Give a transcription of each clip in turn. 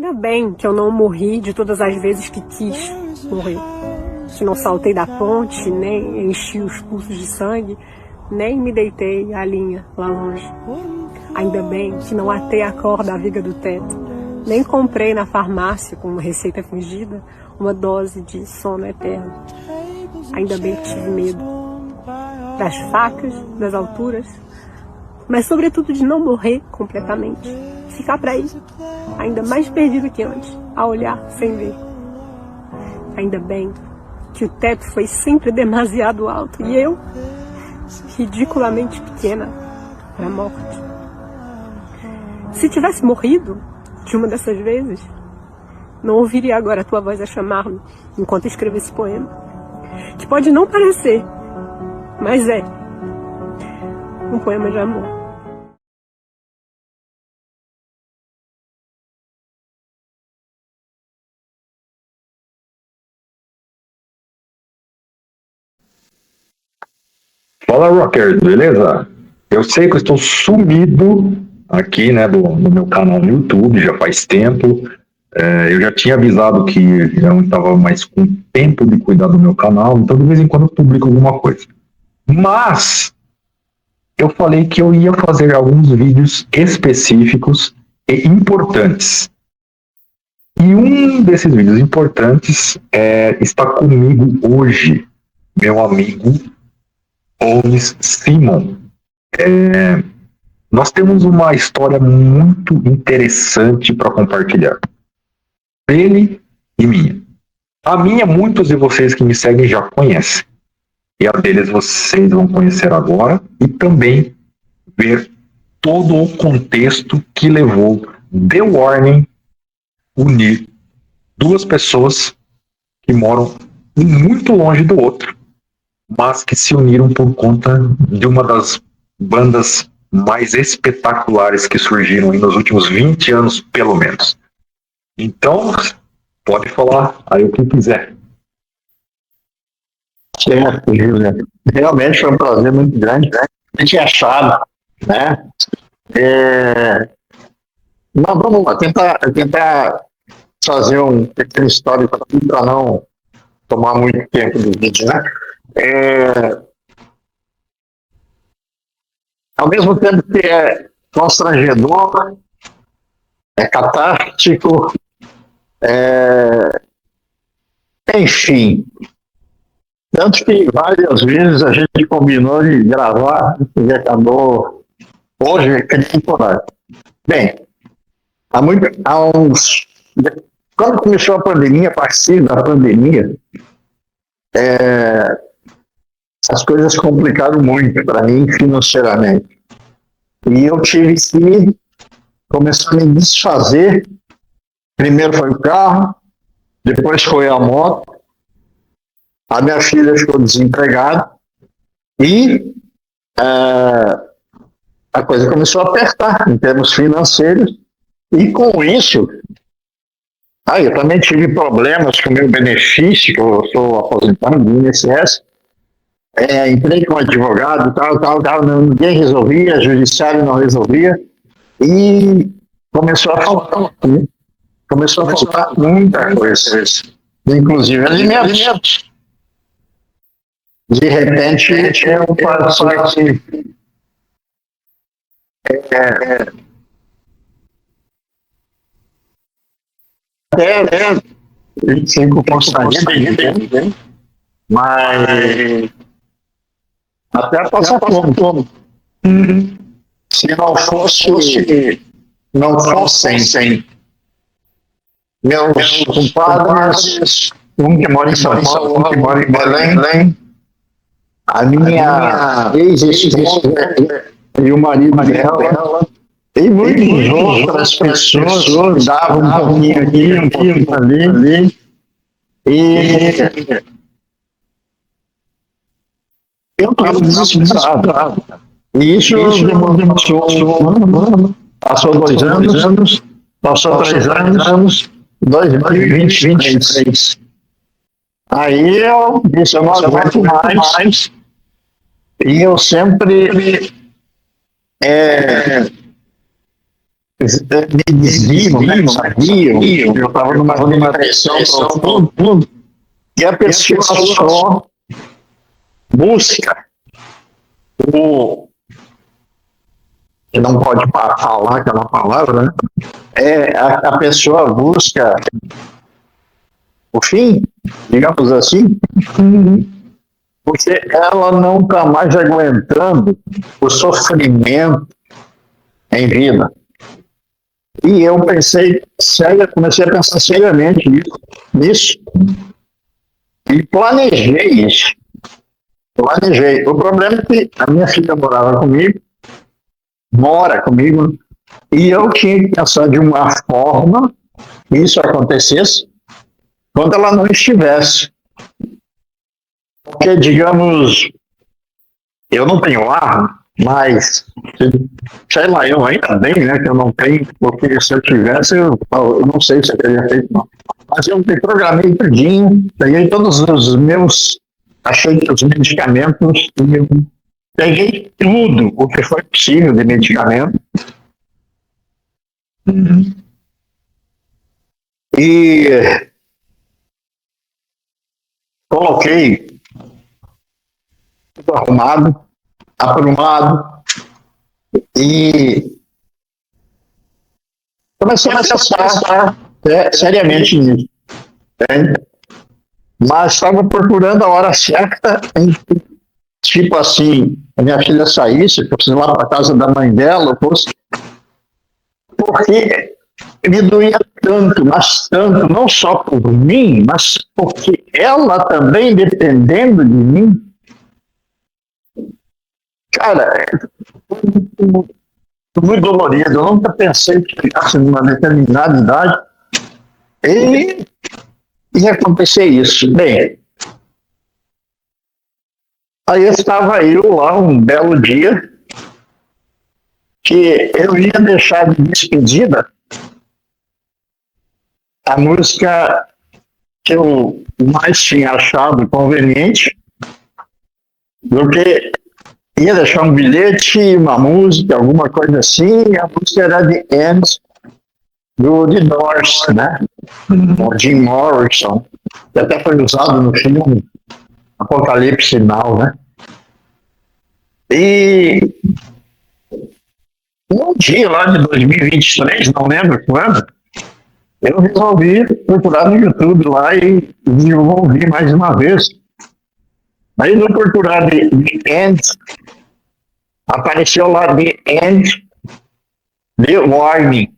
Ainda bem que eu não morri de todas as vezes que quis morrer. Que não saltei da ponte, nem enchi os pulsos de sangue, nem me deitei à linha lá longe. Ainda bem que não atei a corda à viga do teto, nem comprei na farmácia, com uma receita fingida, uma dose de sono eterno. Ainda bem que tive medo das facas, das alturas, mas sobretudo de não morrer completamente. Ficar para aí, ainda mais perdido que antes, a olhar sem ver. Ainda bem que o teto foi sempre demasiado alto e eu, ridiculamente pequena, para a morte. Se tivesse morrido de uma dessas vezes, não ouviria agora a tua voz a chamar-me enquanto escrevo esse poema, que pode não parecer, mas é um poema de amor. Fala, Rockers, beleza? Eu sei que eu estou sumido aqui, né, do meu canal no YouTube, já faz tempo. Eu já tinha avisado que eu não estava mais com tempo de cuidar do meu canal, então de vez em quando eu publico alguma coisa. Mas eu falei que eu ia fazer alguns vídeos específicos e importantes. E um desses vídeos importantes está comigo hoje, meu amigo Onis Simon. Nós temos uma história muito interessante para compartilhar. Ele e minha. A minha, muitos de vocês que me seguem já conhecem. E a deles vocês vão conhecer agora e também ver todo o contexto que levou The Warning unir duas pessoas que moram muito longe do outro, mas que se uniram por conta de uma das bandas mais espetaculares que surgiram aí nos últimos 20 anos, pelo menos. Então, pode falar aí o que quiser. Certo, Júlia. Realmente foi um prazer muito grande, né? A gente achado, né? Mas vamos lá, tentar fazer um pequeno histórico aqui para não tomar muito tempo do vídeo, né? Ao mesmo tempo que é constrangedor, é catártico, enfim. Tanto que várias vezes a gente combinou de gravar e acabou hoje temporário. Bem, quando começou a pandemia, a partir da pandemia, as coisas complicaram muito para mim financeiramente. E eu tive que começar a me desfazer. Primeiro foi o carro, depois foi a moto. A minha filha ficou desempregada e a coisa começou a apertar em termos financeiros. E com isso, eu também tive problemas com o meu benefício, que eu sou aposentado do INSS. Entrei com advogado, tal, ninguém resolvia, judiciário não resolvia, e começou a faltar muita coisa, inclusive alimentos. De repente, eu passei assim, 25%, mas até passar fome. Se não fossem meus compadres, um que mora em São Paulo, um que mora em Belém, a minha ex-esposa e o marido dela, e muitas outras pessoas davam um pouquinho aqui, um pouquinho ali, e eu estava desesperado. E isso passou 2 anos, passou 3 anos, 2023. Aí eu disse, eu não aguento mais. E eu sempre me diziam, né? Sabiam, eu estava numa depressão profunda, e a pessoa só busca o que não pode falar aquela palavra, né? A pessoa busca o fim, digamos assim, porque ela não está mais aguentando o sofrimento em vida. E eu comecei a pensar seriamente nisso e planejei isso. O problema é que a minha filha mora comigo, e eu tinha que pensar de uma forma que isso acontecesse quando ela não estivesse. Porque, digamos, eu não tenho arma, mas, sei lá, eu ainda bem, né, que eu não tenho, porque se eu tivesse, eu não sei se eu teria feito, não. Mas eu me programei tudinho, peguei todos os meus, achei os medicamentos, peguei tudo o que foi possível de medicamento. E coloquei tudo arrumado, aprumado, e comecei a pensar seriamente nisso. Entende? Mas estava procurando a hora certa em que, tipo assim, a minha filha saísse, que eu preciso ir lá para a casa da mãe dela, porque me doía tanto, mas tanto, não só por mim, mas porque ela também dependendo de mim. Cara, muito dolorido. Eu nunca pensei que ficasse numa determinada idade e ia acontecer isso. Bem, aí estava eu lá um belo dia que eu ia deixar de despedida a música que eu mais tinha achado conveniente, do que ia deixar um bilhete, uma música, alguma coisa assim, e a música era The End do The Doors, né? O Jim Morrison, que até foi usado no filme Apocalipse Now, né? E um dia lá de 2023, não lembro quando, eu resolvi procurar no YouTube lá e desenvolvi mais uma vez. Aí no procurar The End, apareceu lá The End, The Warning.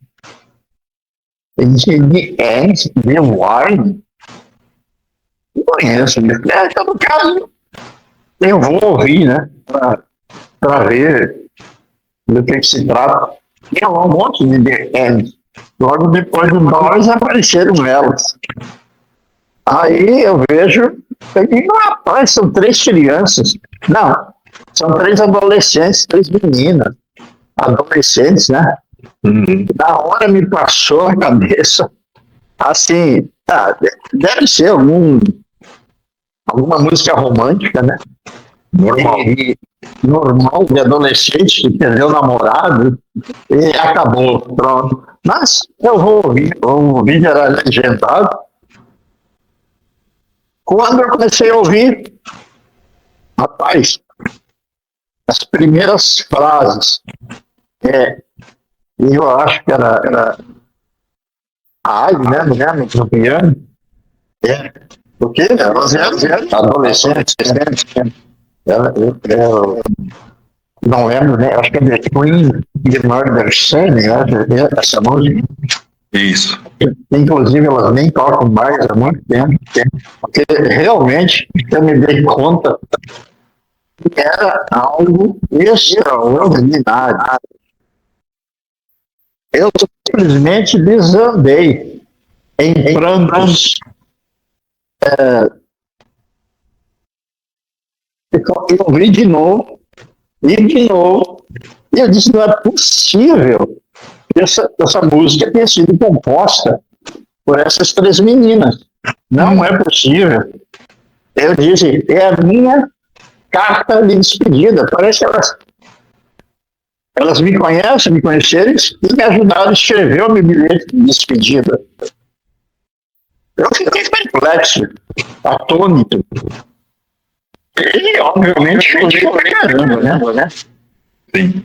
Eu disse, The End, The Warning? Não conheço, né? Então, no caso, eu vou ouvir, né? Para ver do que se trata. Tem um monte de The End. Logo depois do Doors apareceram elas. Aí eu vejo, rapaz, são 3 crianças. Não, são 3 adolescentes, 3 meninas. Adolescentes, né? Na hora me passou a cabeça, assim, deve ser alguma música romântica, né? Normal de adolescente que perdeu o namorado e acabou, pronto. Mas eu vou ouvir, o vídeo era legendado. Quando eu comecei a ouvir, rapaz, as primeiras frases, eu acho que era a Agnes, né, no piano, porque elas eram adolescentes, eu não lembro, né, acho que é The Queen de Murder Son, né, essa música. Isso. Inclusive, elas nem tocam mais há muito tempo, porque realmente eu me dei conta que era algo extraordinário. Eu simplesmente desandei em prantos. Eu vi de novo, e eu disse, não é possível que essa música tenha sido composta por essas 3 meninas. Não é possível. Eu disse, é a minha carta de despedida. Parece que Elas me conheceram e me ajudaram a escrever o meu bilhete de despedida. Eu fiquei perplexo, atônito. E, obviamente, feliz pra caramba, né? Sim.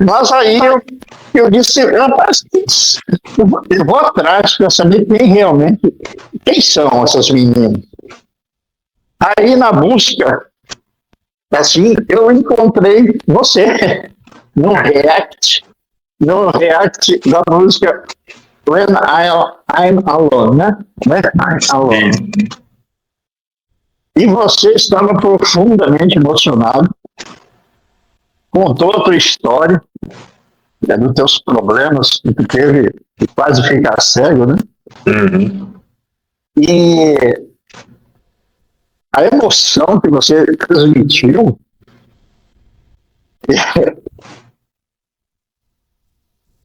Mas aí eu disse, rapaz, eu vou atrás para saber quem são essas meninas. Aí na busca, assim, eu encontrei você no React da música When I'm Alone, né? When I'm Alone. E você estava profundamente emocionado, contou a tua história, dos teus problemas que tu teve de quase ficar cego, né? Uhum. E a emoção que você transmitiu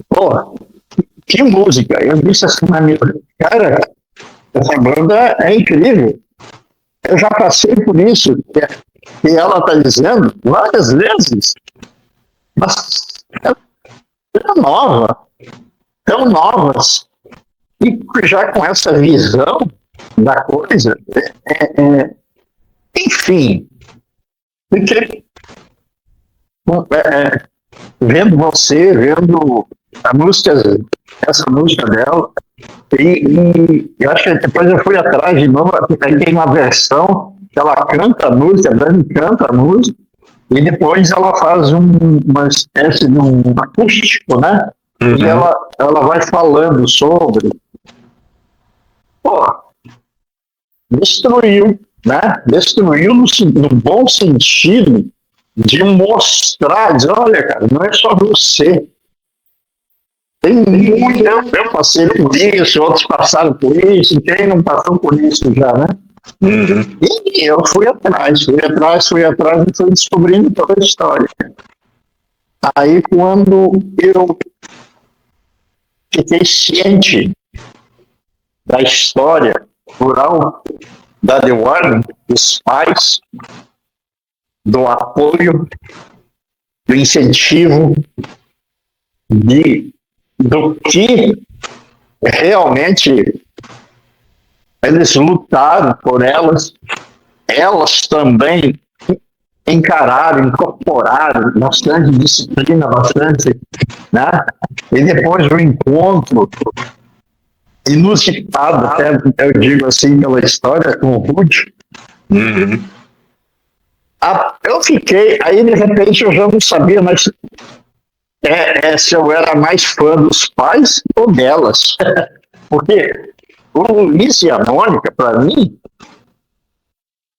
pô, que música! Eu disse assim na minha cara, essa banda é incrível. Eu já passei por isso, que ela está dizendo várias vezes, mas tão novas, e já com essa visão da coisa, enfim, porque, vendo essa música dela, e eu acho que depois eu fui atrás de novo, aí tem uma versão que ela canta a música, a Dani canta a música, e depois ela faz uma espécie de um acústico, né? Uhum. E ela vai falando sobre. Pô, destruiu, né? Destruiu no bom sentido de mostrar, dizer, olha, cara, não é só você. Tem muito, eu passei por isso, outros passaram por isso, quem não passou por isso já, né? Uhum. E eu fui atrás e fui descobrindo toda a história. Aí quando eu fiquei ciente da história rural da The Warden, dos pais, do apoio, do incentivo, do que realmente eles lutaram por elas também encararam, incorporaram bastante disciplina, né? E depois do encontro inusitado, até eu digo assim, pela história com o Ruth, Uhum. eu fiquei, aí de repente eu já não sabia mais se eu era mais fã dos pais ou delas. Porque o Luiz e a Mônica, para mim,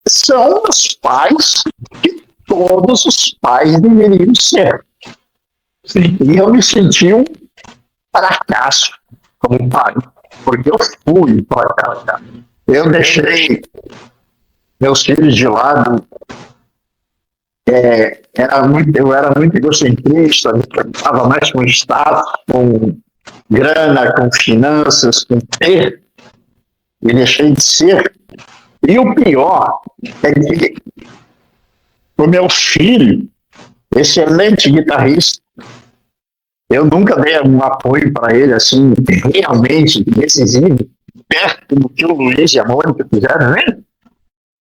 são os pais que todos os pais deveriam ser. Sim. E eu me senti um fracasso como pai, porque eu fui fracasso. Eu deixei meus filhos de lado. Eu era muito egocentrista, eu preocupava mais com status, com grana, com finanças, com ter, e deixei de ser. E o pior é que o meu filho, excelente guitarrista, eu nunca dei um apoio para ele assim, realmente decisivo, perto do que o Luiz e a Mônica fizeram, né?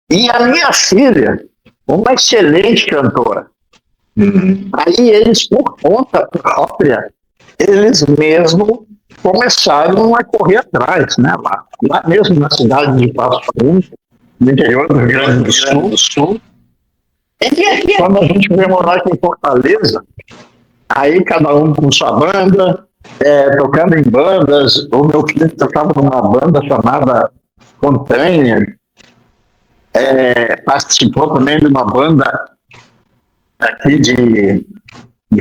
E a minha filha, uma excelente cantora. Uhum. Aí eles, por conta própria, eles mesmo começaram a correr atrás, né? Lá mesmo na cidade de Passo Fundo, no interior do Rio Grande do Sul. E quando a gente veio morar aqui em Fortaleza, aí cada um com sua banda, tocando em bandas. O meu filho tocava numa banda chamada Container, participou também de uma banda aqui de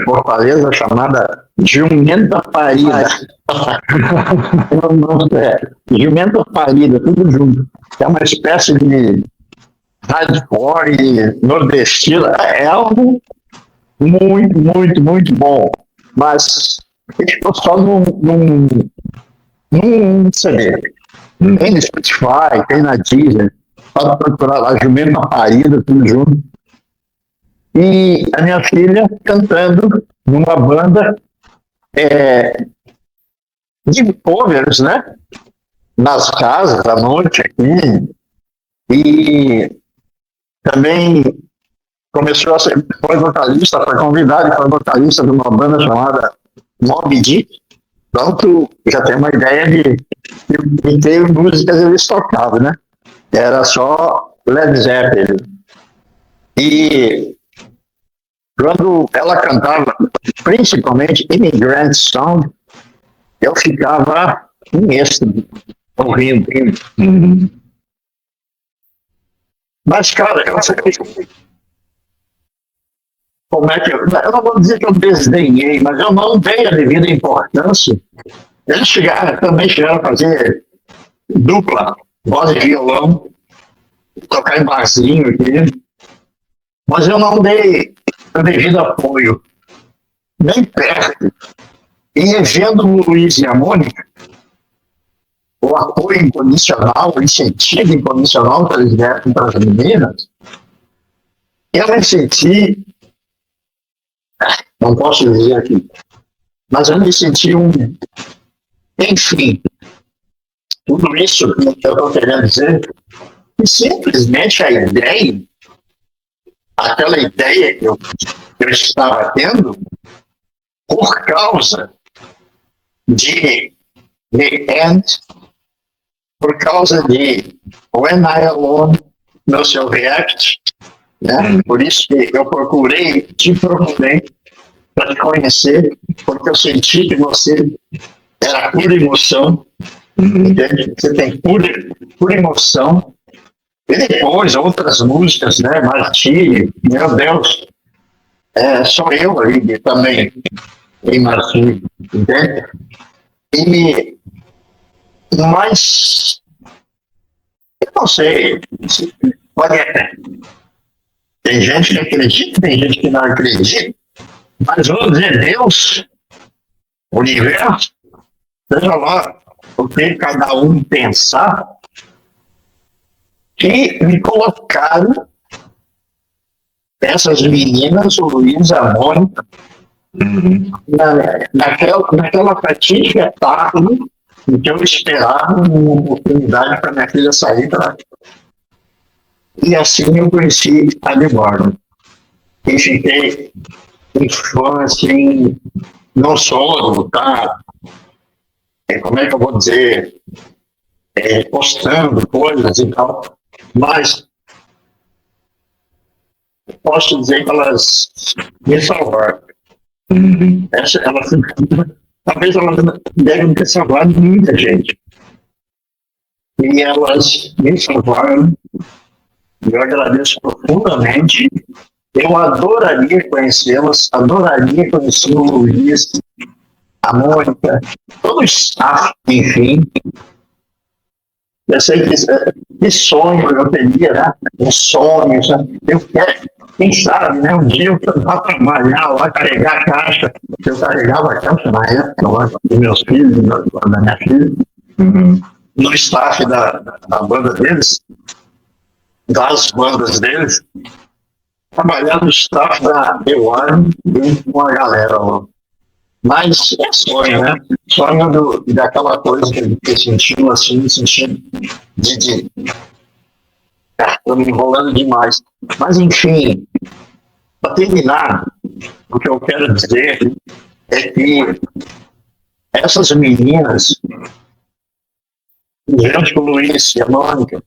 Fortaleza chamada Jumenta Parida. Jumenta Parida, tudo junto. É uma espécie de hardcore nordestino. É algo muito, muito, muito bom. Mas ficou só num CD. Tem no Spotify, tem na Deezer. Pode procurar lá, Jumenta Parida, tudo junto. e a minha filha cantando numa banda de covers, né? Nas casas, à noite aqui. E também começou a ser, foi vocalista, foi convidado e foi vocalista de uma banda chamada Moby Dick. Pronto, já tem uma ideia de que músicas eles tocavam, né? Era só Led Zeppelin. E quando ela cantava, principalmente Immigrant Song, eu ficava em êxtase, ouvindo. Mas, cara, eu sei como é que eu não vou dizer que eu desdenhei, mas eu não dei a devida importância. Eles também chegaram a fazer dupla, voz e violão, tocar em barzinho aqui, mas eu não dei o devido apoio, nem perto. E vendo o Luiz e a Mônica, o apoio incondicional, o incentivo incondicional que eles deram para as meninas, eu me senti, não posso dizer aqui, mas eu me senti enfim, tudo isso que eu estou querendo dizer, que simplesmente aquela ideia que eu estava tendo, por causa de The End, por causa de When I Alone, no seu React, né? Por isso que eu te procurei para te conhecer, porque eu senti que você era pura emoção, entende? Você tem pura emoção. E depois outras músicas, né? Martírio, meu Deus, sou eu aí também em Martírio, entende? Mas eu não sei, tem gente que acredita, tem gente que não acredita, mas vamos dizer, Deus, o universo, seja lá o que cada um pensar, que me colocaram essas meninas, o Luiz, a Mônica, naquela fatídica tarde em que eu esperava uma oportunidade para minha filha sair e assim eu conheci a Deborah. E fiquei em fã, assim, não só tá? Como é que eu vou dizer? Postando coisas e tal, mas posso dizer que elas me salvaram. Talvez elas devem ter salvado muita gente. E elas me salvaram. Eu agradeço profundamente. Eu adoraria conhecê-las, adoraria conhecer o Luiz, a Mônica, todo o staff, enfim. Eu sei que sonho eu teria, né? Um sonho, né? Eu quero, quem sabe, né? Um dia eu vá trabalhar lá, carregar a caixa. Eu carregava a caixa na época lá, dos meus filhos, da minha filha, no staff da banda deles, das bandas deles, trabalhar no staff da The One com a galera lá. Mas é sonho, né? Sonho daquela coisa que sentiu assim, sentindo estou me enrolando demais. Mas enfim, para terminar, o que eu quero dizer é que essas meninas, junto com o Luiz e a Mônica,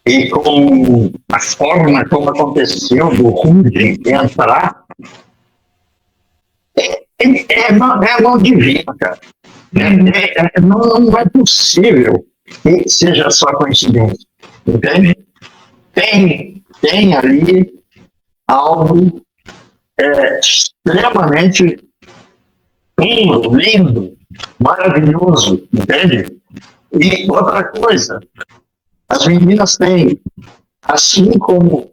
e com a forma como aconteceu do Rudy entrar, é mão divina, cara. Não é possível que seja só coincidência. Entende? Tem ali algo extremamente puro, lindo, maravilhoso, entende? E outra coisa, as meninas têm, assim como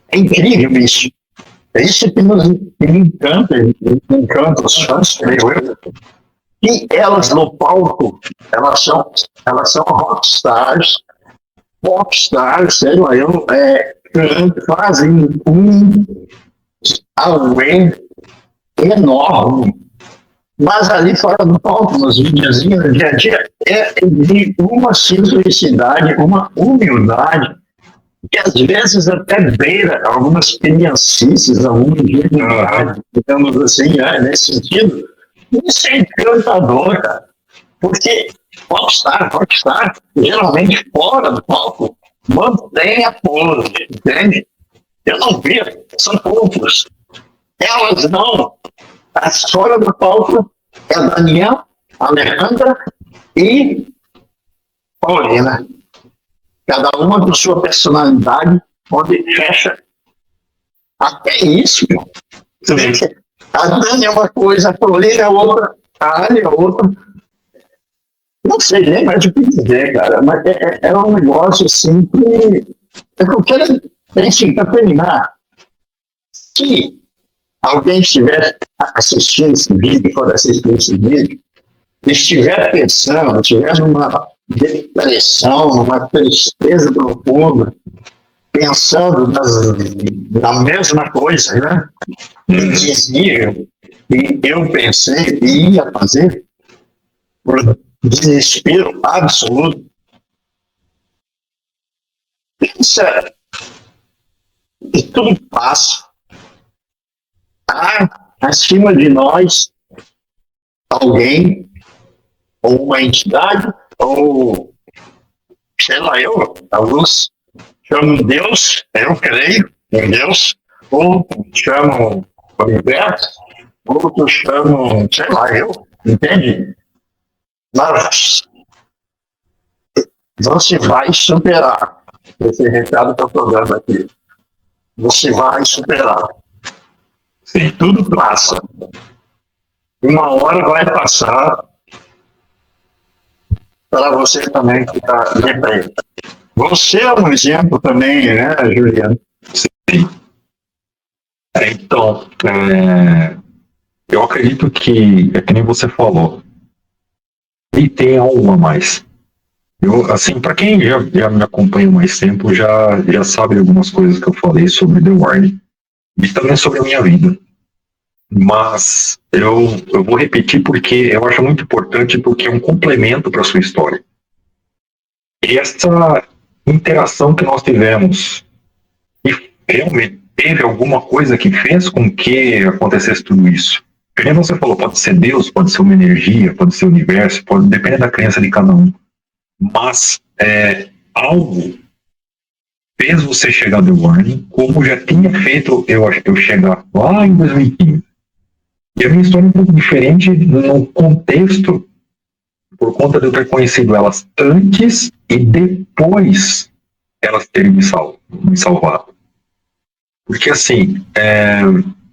é incrível isso. É isso que me encanta os fãs, creio eu. E elas no palco, elas são rockstars, popstars, sei lá, fazem away enorme. Mas ali fora do palco, nos videozinhos, no dia a dia, é de uma simplicidade, uma humildade, que às vezes até beira algumas criancices, alguma ingenuidade, digamos assim, nesse sentido. Isso é encantador, cara. Porque rockstar, geralmente fora do palco, mantém a pose, entende? Eu não vi, são poucos. Elas não. As fora do palco é Daniel, Alejandra e Paulina. Cada uma com sua personalidade, onde fecha. Até isso, meu. A Dani é uma coisa, a Paulina é outra, a Ali é outra. Não sei nem mais o que dizer, cara, mas é um negócio assim que eu quero, assim, para terminar, se alguém estiver assistindo esse vídeo, for assistir esse vídeo, estiver pensando, estiver numa depressão, numa tristeza profunda, pensando na mesma coisa, né? Desnível, e eu pensei e ia fazer, por desespero absoluto. Pensa que tudo passa. Há acima de nós alguém, ou uma entidade, ou sei lá, alguns chamam Deus, eu creio em Deus, outros chamam o universo, outros chamam, sei lá, entende? Mas você vai superar. Esse recado que eu estou dando aqui. Você vai superar. Sim, tudo passa. Uma hora vai passar para você também que está deprimido. Você é um exemplo também, né, Juliano? Sim. Então, eu acredito que, é que nem você falou, e tem algo a mais. Eu, assim, para quem já me acompanha há mais tempo, já sabe algumas coisas que eu falei sobre The Warning e também sobre a minha vida. Mas eu vou repetir porque eu acho muito importante, porque é um complemento para a sua história. E essa interação que nós tivemos, e realmente teve alguma coisa que fez com que acontecesse tudo isso. Como você falou, pode ser Deus, pode ser uma energia, pode ser o universo, pode depender da crença de cada um. Mas algo fez você chegar do Warning, como já tinha feito eu chegar lá em 2015. E a minha história é um pouco diferente no contexto, por conta de eu ter conhecido elas antes e depois elas terem me salvado. Porque assim,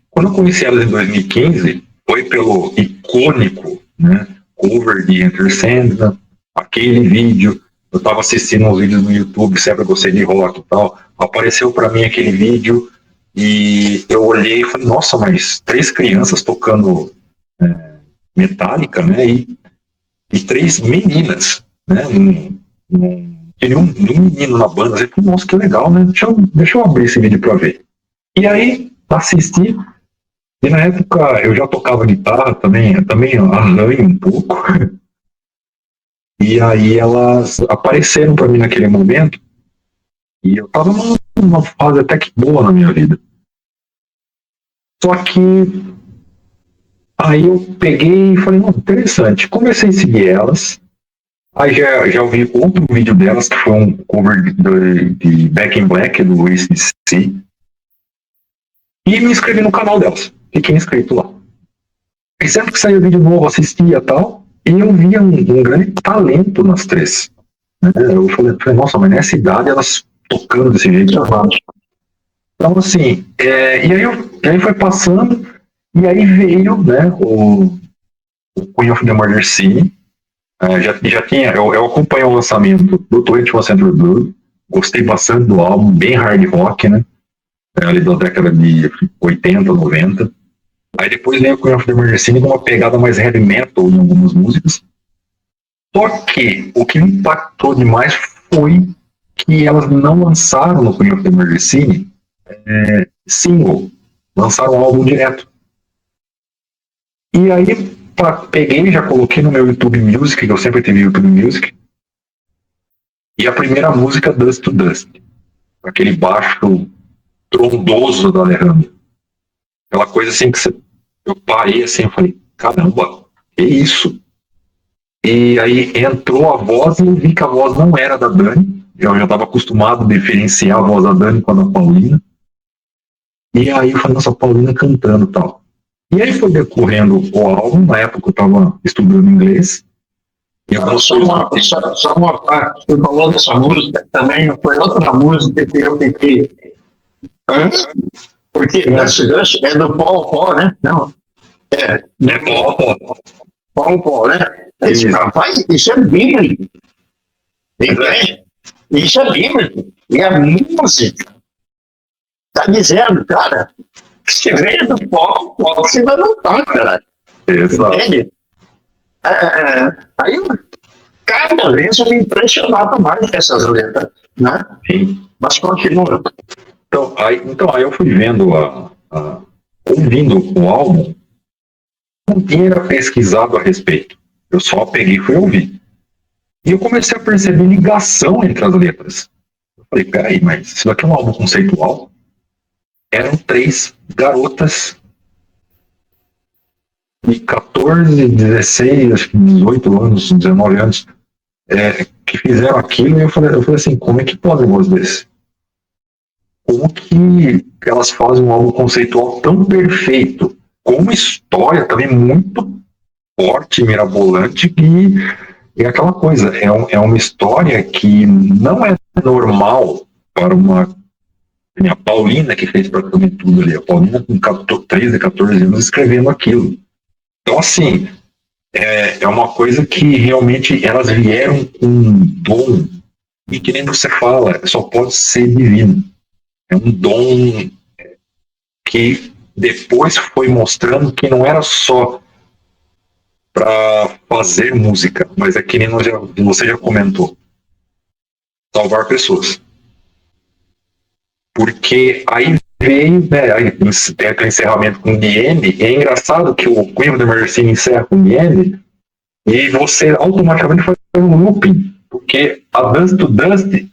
quando eu conheci elas em 2015, foi pelo icônico, né, cover de Enter Sandman, aquele vídeo, eu estava assistindo uns vídeos no YouTube, sempre gostei de rock e tal, apareceu para mim aquele vídeo e eu olhei e falei, nossa, mas 3 crianças tocando Metallica, né, e 3 meninas, né, tinha um menino na banda, eu falei, nossa, que legal, né, deixa eu abrir esse vídeo para ver. E aí, assisti, e na época eu já tocava guitarra também arranho um pouco. E aí elas apareceram para mim naquele momento, e eu tava numa fase até que boa na minha vida. Só que aí eu peguei e falei, interessante, comecei a seguir elas, aí já ouvi outro vídeo delas, que foi um cover de Back in Black, do AC/DC, e me inscrevi no canal delas, fiquei inscrito lá. E sempre que saía vídeo novo, assistia e tal, e eu via um grande talento nas 3. Eu falei, nossa, mas nessa idade elas tocando desse jeito. Então, assim, e aí foi passando, e aí veio, né, o Queen of the Murder Scene. Já tinha, eu acompanhei o lançamento do 21 Century Blood, gostei bastante do álbum, bem hard rock, né, ali da década de 80, 90. Aí depois veio o Queen of the Murder Scene com uma pegada mais heavy metal em algumas músicas. Só que o que me impactou demais foi que elas não lançaram no Queen of the Murder Scene single. lançaram um álbum direto. E aí peguei, já coloquei no meu YouTube Music, que eu sempre tive YouTube Music, e a primeira música, Dust to Dust, aquele baixo trondoso do Alejandro. Aquela coisa assim que eu parei assim, eu falei, caramba, que isso? E aí entrou a voz e eu vi que a voz não era da Dani. Eu já estava acostumado a diferenciar a voz da Dani com a da Paulina. E aí eu falei, nossa, a Paulina cantando e tal. E aí foi decorrendo o álbum, na época eu estava estudando inglês. E Só uma parte, você falou dessa música, também foi outra música que eu fiquei antes, porque Dust é do Paul, né? Não, É Paul, né? Esse rapaz, isso é bíblico. Isso é bíblico. E a música tá dizendo, cara, se veio do Paul, você vai lutar, cara. Entende? Aí, cada vez eu me impressionava mais com essas letras, né? Sim. Mas continua. Então aí eu fui vendo, ouvindo o álbum, não tinha pesquisado a respeito. Eu só peguei e fui ouvir. E eu comecei a perceber ligação entre as letras. Eu falei, peraí, mas isso daqui é um álbum conceitual? Eram 3 garotas de 14, 16, acho que 18 anos, 19 anos, que fizeram aquilo, e eu falei assim, como é que pode um negócio desse? Como que elas fazem um álbum conceitual tão perfeito, com uma história também muito forte, mirabolante, e aquela coisa, é uma história que não é normal para a Paulina, que fez praticamente tudo ali, a Paulina com 13, 14 anos escrevendo aquilo. Então, assim, é uma coisa que realmente elas vieram com um dom, e que nem você fala, só pode ser divino. É um dom que depois foi mostrando que não era só para fazer música, mas é que nem você já comentou, salvar pessoas. Porque aí veio, né, aí tem aquele encerramento com o Niene, e é engraçado que o Queen da Mercy encerra com o Niene, e você automaticamente faz um looping, porque a Dust to Dust,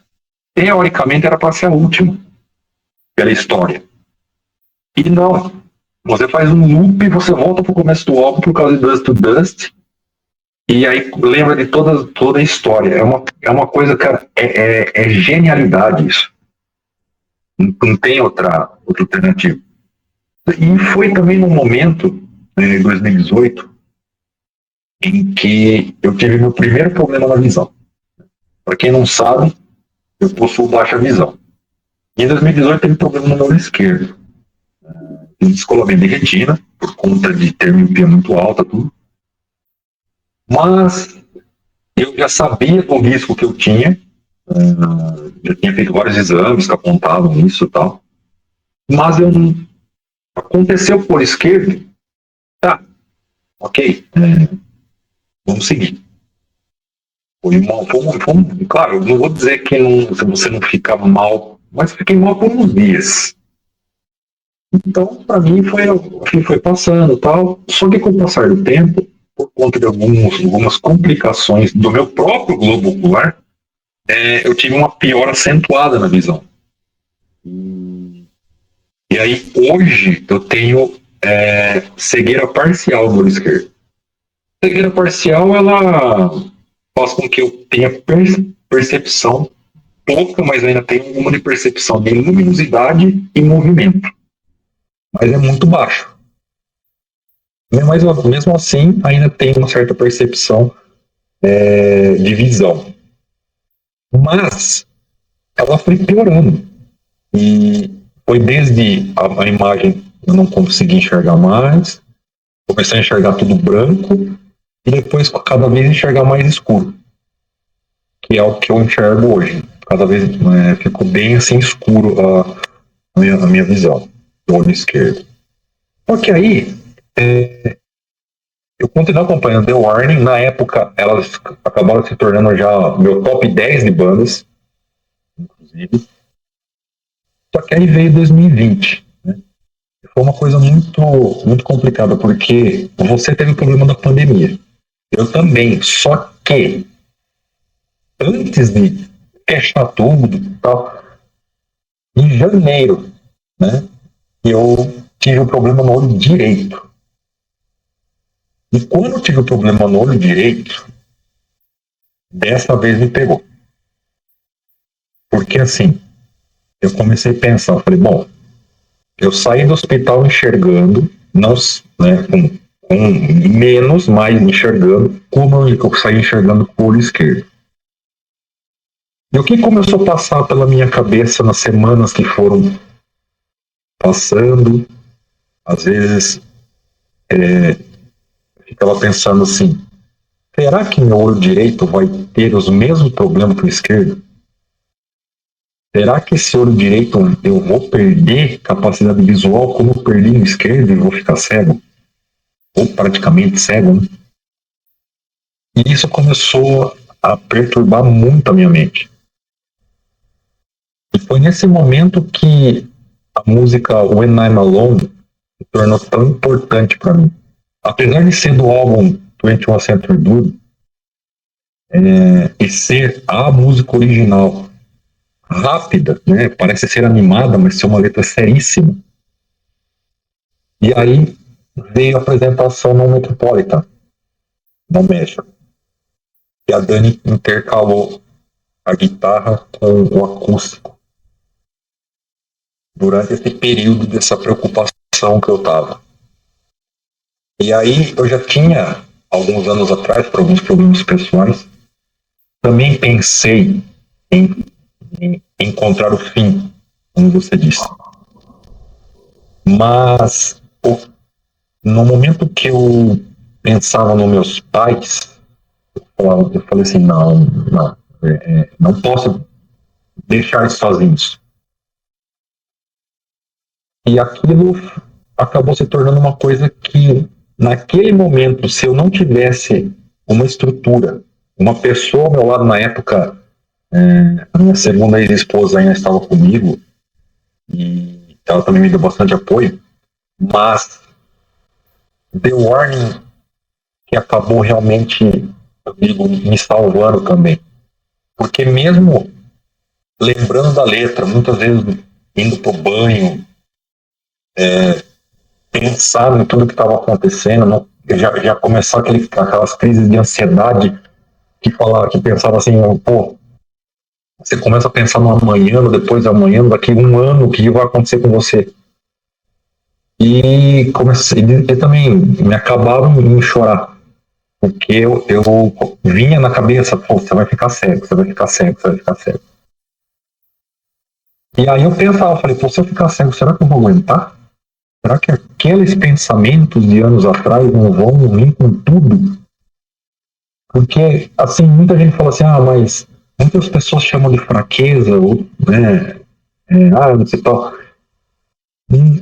teoricamente, era para ser a última pela história. E não. Você faz um loop, você volta pro começo do álbum por causa de Dust to Dust, e aí lembra de toda a história. É uma coisa, cara, é genialidade isso. Não tem outra alternativa. E foi também num momento, em 2018, em que eu tive meu primeiro problema na visão. Para quem não sabe, eu possuo baixa visão. E em 2018 teve problema no meu olho esquerdo. Descolamento de retina, por conta de ter miopia muito alta, tudo. Mas eu já sabia do risco que eu tinha, já tinha feito vários exames que apontavam isso e tal. Mas eu não. Aconteceu por esquerdo, tá, ok, vamos seguir. Claro, eu não vou dizer que se você não fica mal, mas fiquei mal por uns dias. Então, para mim, foi passando tal. Só que com o passar do tempo, por conta de algumas complicações do meu próprio globo ocular, eu tive uma piora acentuada na visão. E aí, hoje, eu tenho cegueira parcial do olho esquerdo. Cegueira parcial, ela faz com que eu tenha percepção pouca, mas ainda tenho alguma de percepção de luminosidade e movimento. Mas é muito baixo. Mas mesmo assim, ainda tem uma certa percepção de visão. Mas ela foi piorando. E foi desde a imagem eu não consegui enxergar mais, comecei a enxergar tudo branco, e depois cada vez enxergar mais escuro. Que é o que eu enxergo hoje. Cada vez ficou bem assim escuro a minha visão do olho esquerdo. Só que aí eu continuo acompanhando The Warning. Na época elas acabaram se tornando já meu top 10 de bandas, inclusive. Só que aí veio 2020, né? foi uma coisa muito, muito complicada, porque você teve o problema da pandemia. Eu também, só que antes de fechar tudo e tal, em janeiro, né, eu tive um problema no olho direito. E quando eu tive o problema no olho direito, dessa vez me pegou. Porque assim, eu comecei a pensar, eu falei, bom, eu saí do hospital enxergando, não, né, com menos, mas enxergando, como eu saí enxergando com o olho esquerdo. E o que começou a passar pela minha cabeça nas semanas que foram passando, às vezes ficava pensando assim, será que meu olho direito vai ter os mesmos problemas que o esquerdo? Será que esse olho direito eu vou perder capacidade visual como eu perdi no esquerdo e vou ficar cego? Ou praticamente cego, né? E isso começou a perturbar muito a minha mente. E foi nesse momento que a música When I'm Alone se tornou tão importante para mim. Apesar de ser do álbum 21 Century Dude, e ser a música original rápida, né? Parece ser animada, mas ser uma letra seríssima. E aí veio a apresentação no Metropolitan, no México. E a Dani intercalou a guitarra com o acústico durante esse período dessa preocupação que eu estava. E aí eu já tinha, alguns anos atrás, por alguns problemas pessoais, também pensei em encontrar o fim, como você disse. Mas no momento que eu pensava nos meus pais, eu falei assim, não posso deixar eles sozinhos. E aquilo acabou se tornando uma coisa que, naquele momento, se eu não tivesse uma estrutura, uma pessoa ao meu lado na época, a minha segunda ex-esposa ainda estava comigo, e ela também me deu bastante apoio, mas The Warning que acabou realmente, eu digo, me salvando também. Porque mesmo lembrando da letra, muitas vezes indo pro banho, pensar em tudo que estava acontecendo, já começar aquelas crises de ansiedade que pensava assim, pô, você começa a pensar no amanhã, no depois do amanhã, daqui um ano, o que vai acontecer com você? E comecei, e também me acabava em chorar, porque eu vinha na cabeça, pô, você vai ficar cego, você vai ficar cego, você vai ficar cego. E aí eu pensava, falei, pô, se eu ficar cego, será que eu vou aguentar? Será que aqueles pensamentos de anos atrás não vão vir com tudo? Porque, assim, muita gente fala assim, mas muitas pessoas chamam de fraqueza, ou, né, não sei tal.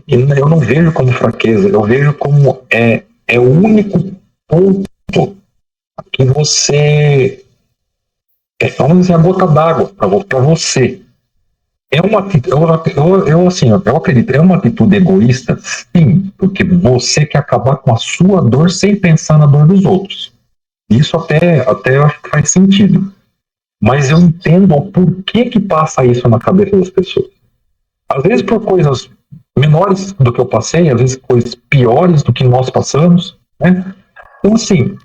Eu não vejo como fraqueza, eu vejo como é o único ponto que você, vamos dizer, a gota d'água para você. É uma eu acredito, é uma atitude egoísta, sim, porque você quer acabar com a sua dor sem pensar na dor dos outros. Isso até eu acho que faz sentido. Mas eu entendo o porquê que passa isso na cabeça das pessoas. Às vezes por coisas menores do que eu passei, às vezes coisas piores do que nós passamos, né? Então, assim,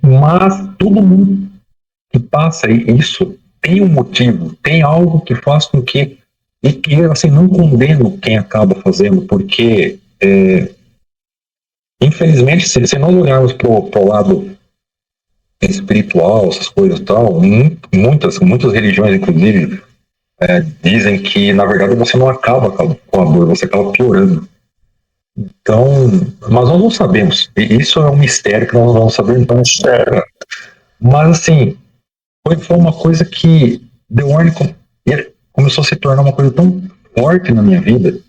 mas todo mundo que passa isso tem um motivo, tem algo que faz com que, e que, assim, não condeno quem acaba fazendo, porque, infelizmente, se nós olharmos para o lado espiritual, essas coisas e tal, muitas religiões, inclusive, dizem que, na verdade, você não acaba com a dor, você acaba piorando. Então, mas nós não sabemos. E isso é um mistério que nós não vamos saber. Então, mas, assim, foi uma coisa que The Warning começou a se tornar uma coisa tão forte na minha vida.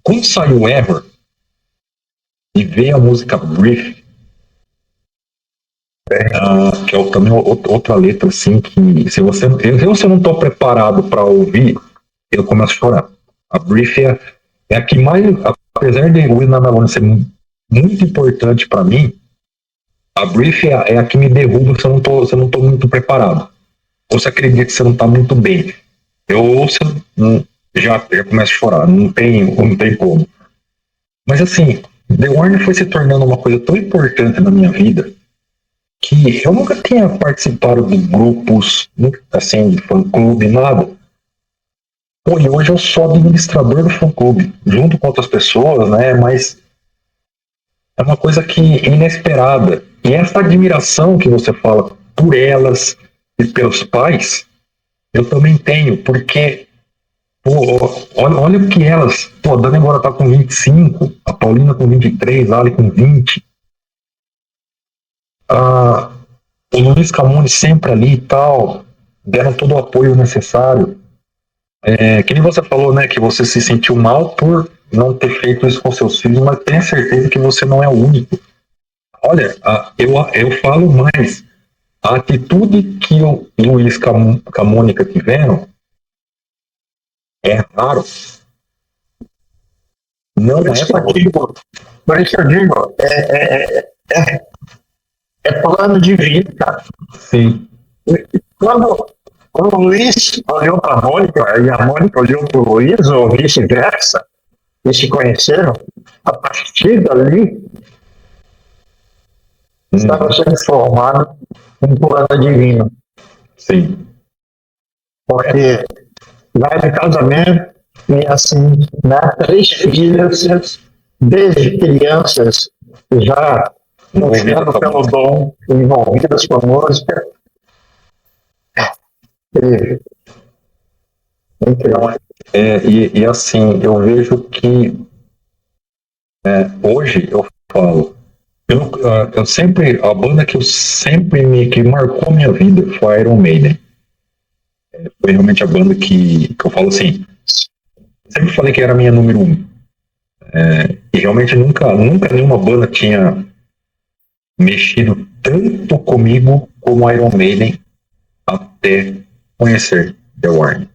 Quando saiu Ever e veio a música Brief, que é também outra letra assim que se você não estou preparado para ouvir, eu começo a chorar. A Brief é a que mais apesar de o Ina Malone ser muito importante para mim, a Brief é a que me derruba se eu não tô muito preparado. Ou se acredita que você não tá muito bem. Eu ouço, já começo a chorar, não tem como. Mas assim, The Warner foi se tornando uma coisa tão importante na minha vida que eu nunca tinha participado de grupos, assim, de fã-clube, nada. Pô, e hoje eu sou administrador do fã-clube, junto com outras pessoas, né? Mas é uma coisa que é inesperada. E essa admiração que você fala por elas e pelos pais, eu também tenho, porque pô, olha o que elas. Pô, a Dani agora tá com 25, a Paulina com 23, a Ali com 20. Ah, o Luiz Camões sempre ali e tal, deram todo o apoio necessário. Que nem você falou, né, que você se sentiu mal por não ter feito isso com seus filhos, mas tenha certeza que você não é o único. Olha, eu falo mais. A atitude que o Luiz com a Mônica tiveram é raro. Não Por é isso que eu para digo, por isso que eu digo, é plano de vida, cara. sim. Quando o Luiz olhou para a Mônica e a Mônica olhou para o Luiz, ou vice-versa, e se conheceram, a partir dali estava sendo formado um plano divino. Sim. Porque vai de casamento e assim, né, 3 filhas, desde crianças, já movendo pelo dom, envolvidas com a música. Incrível. E assim, eu vejo que hoje eu falo, eu sempre, a banda que eu sempre que marcou minha vida foi a Iron Maiden. Foi realmente a banda que eu falo assim, sempre falei que era a minha número 1. E realmente nunca nenhuma banda tinha mexido tanto comigo como a Iron Maiden até conhecer The Warning.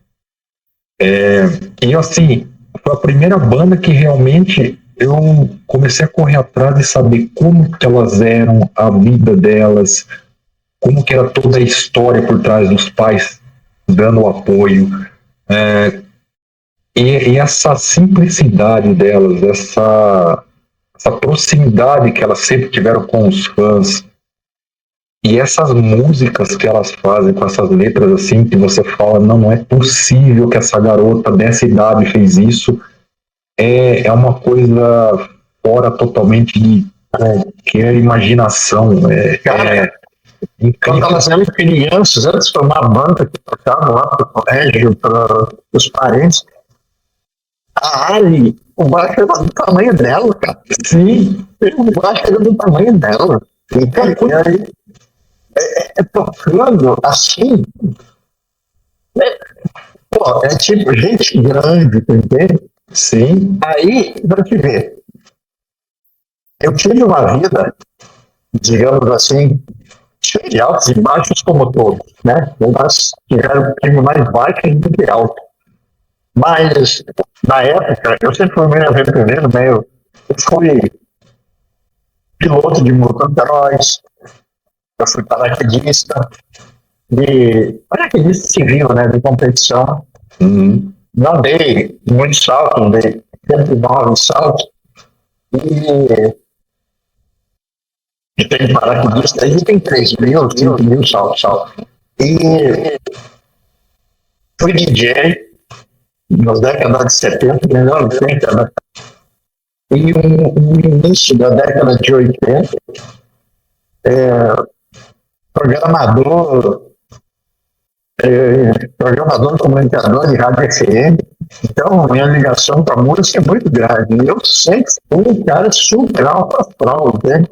E assim, foi a primeira banda que realmente eu comecei a correr atrás de saber como que elas eram, a vida delas, como que era toda a história por trás dos pais dando o apoio. E essa simplicidade delas, essa proximidade que elas sempre tiveram com os fãs, e essas músicas que elas fazem com essas letras assim, que você fala, não é possível que essa garota dessa idade fez isso, é uma coisa fora totalmente de qualquer imaginação. Cara, quando Incrível. elas eram crianças, antes de tomar banca que tocavam lá para o colégio, para os parentes, a Ali, o baixo era do tamanho dela, cara. Sim. O baixo era do tamanho dela. Então, e aí, tocando assim, pô, é tipo gente grande, entende? Sim. Aí, pra te ver, eu tive uma vida, digamos assim, cheia de altos e baixos como todos, né? Mas tive mais baixos do que altos. Mas, na época, eu sempre fui meio aventureiro, meio... Eu fui piloto de motocross, eu fui paraquedista, paraquedista civil, né, de competição. Uhum. Não dei muitos saltos, dei 109 saltos. E tem paraquedista, aí tem 3 mil, 5 mil saltos. E fui DJ nas décadas de 70, melhor 80, né? E no início da década de 80, programador, comunicador de rádio FM. Então, minha ligação com a música é muito grande. E eu sempre fui um cara super alto astral, né?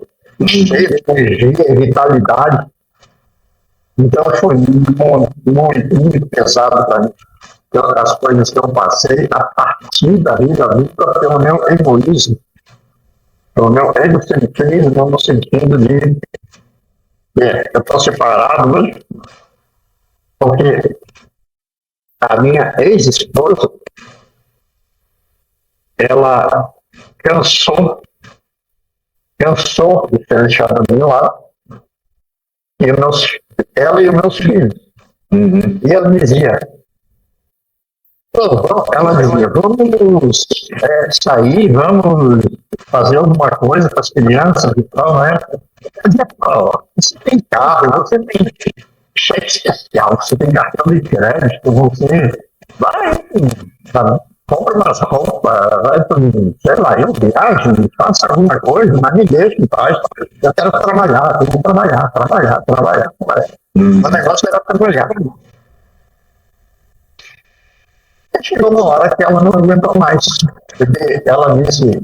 Cheio de energia e vitalidade. Então, foi muito pesado para mim. As coisas que eu passei a partir da vida pelo meu egoísmo, pelo meu egocentrismo, no sentido de eu estou separado hoje, porque a minha ex-esposa, ela cansou de ser deixada do meu lado, ela e os meus filhos. E ela dizia, vamos sair, vamos fazer alguma coisa para as crianças e tal, né? Eu dizia, você tem carro, você tem cheque especial, você tem cartão de crédito, você vai, compra umas roupas, vai para, sei lá, eu viajo, faço alguma coisa, mas me deixa em paz. Eu quero trabalhar, eu vou trabalhar. O negócio era trabalhar. Chegou uma hora que ela não aguentou mais. Porque ela disse,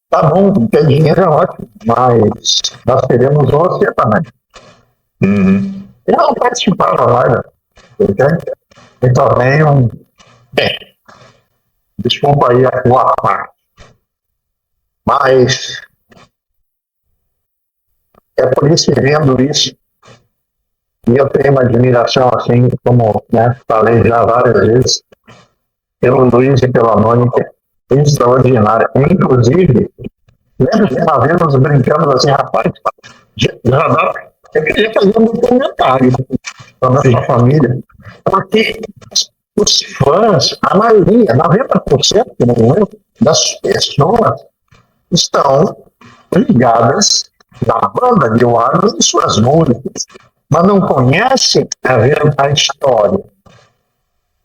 tá bom, ter dinheiro é ótimo, mas nós teremos você também. E ela participava lá, me tornei bem, desculpa aí a tua parte, mas é por isso que vendo isso, e eu tenho uma admiração, assim, como falei já várias vezes, pelo Luiz e pela Mônica, extraordinária. Inclusive, lembra que uma vez nós brincamos assim, rapaz, eu queria fazer um documentário para a nossa família, porque os fãs, a maioria, 90% das pessoas estão ligadas na banda de Warner e suas músicas, mas não conhecem a história,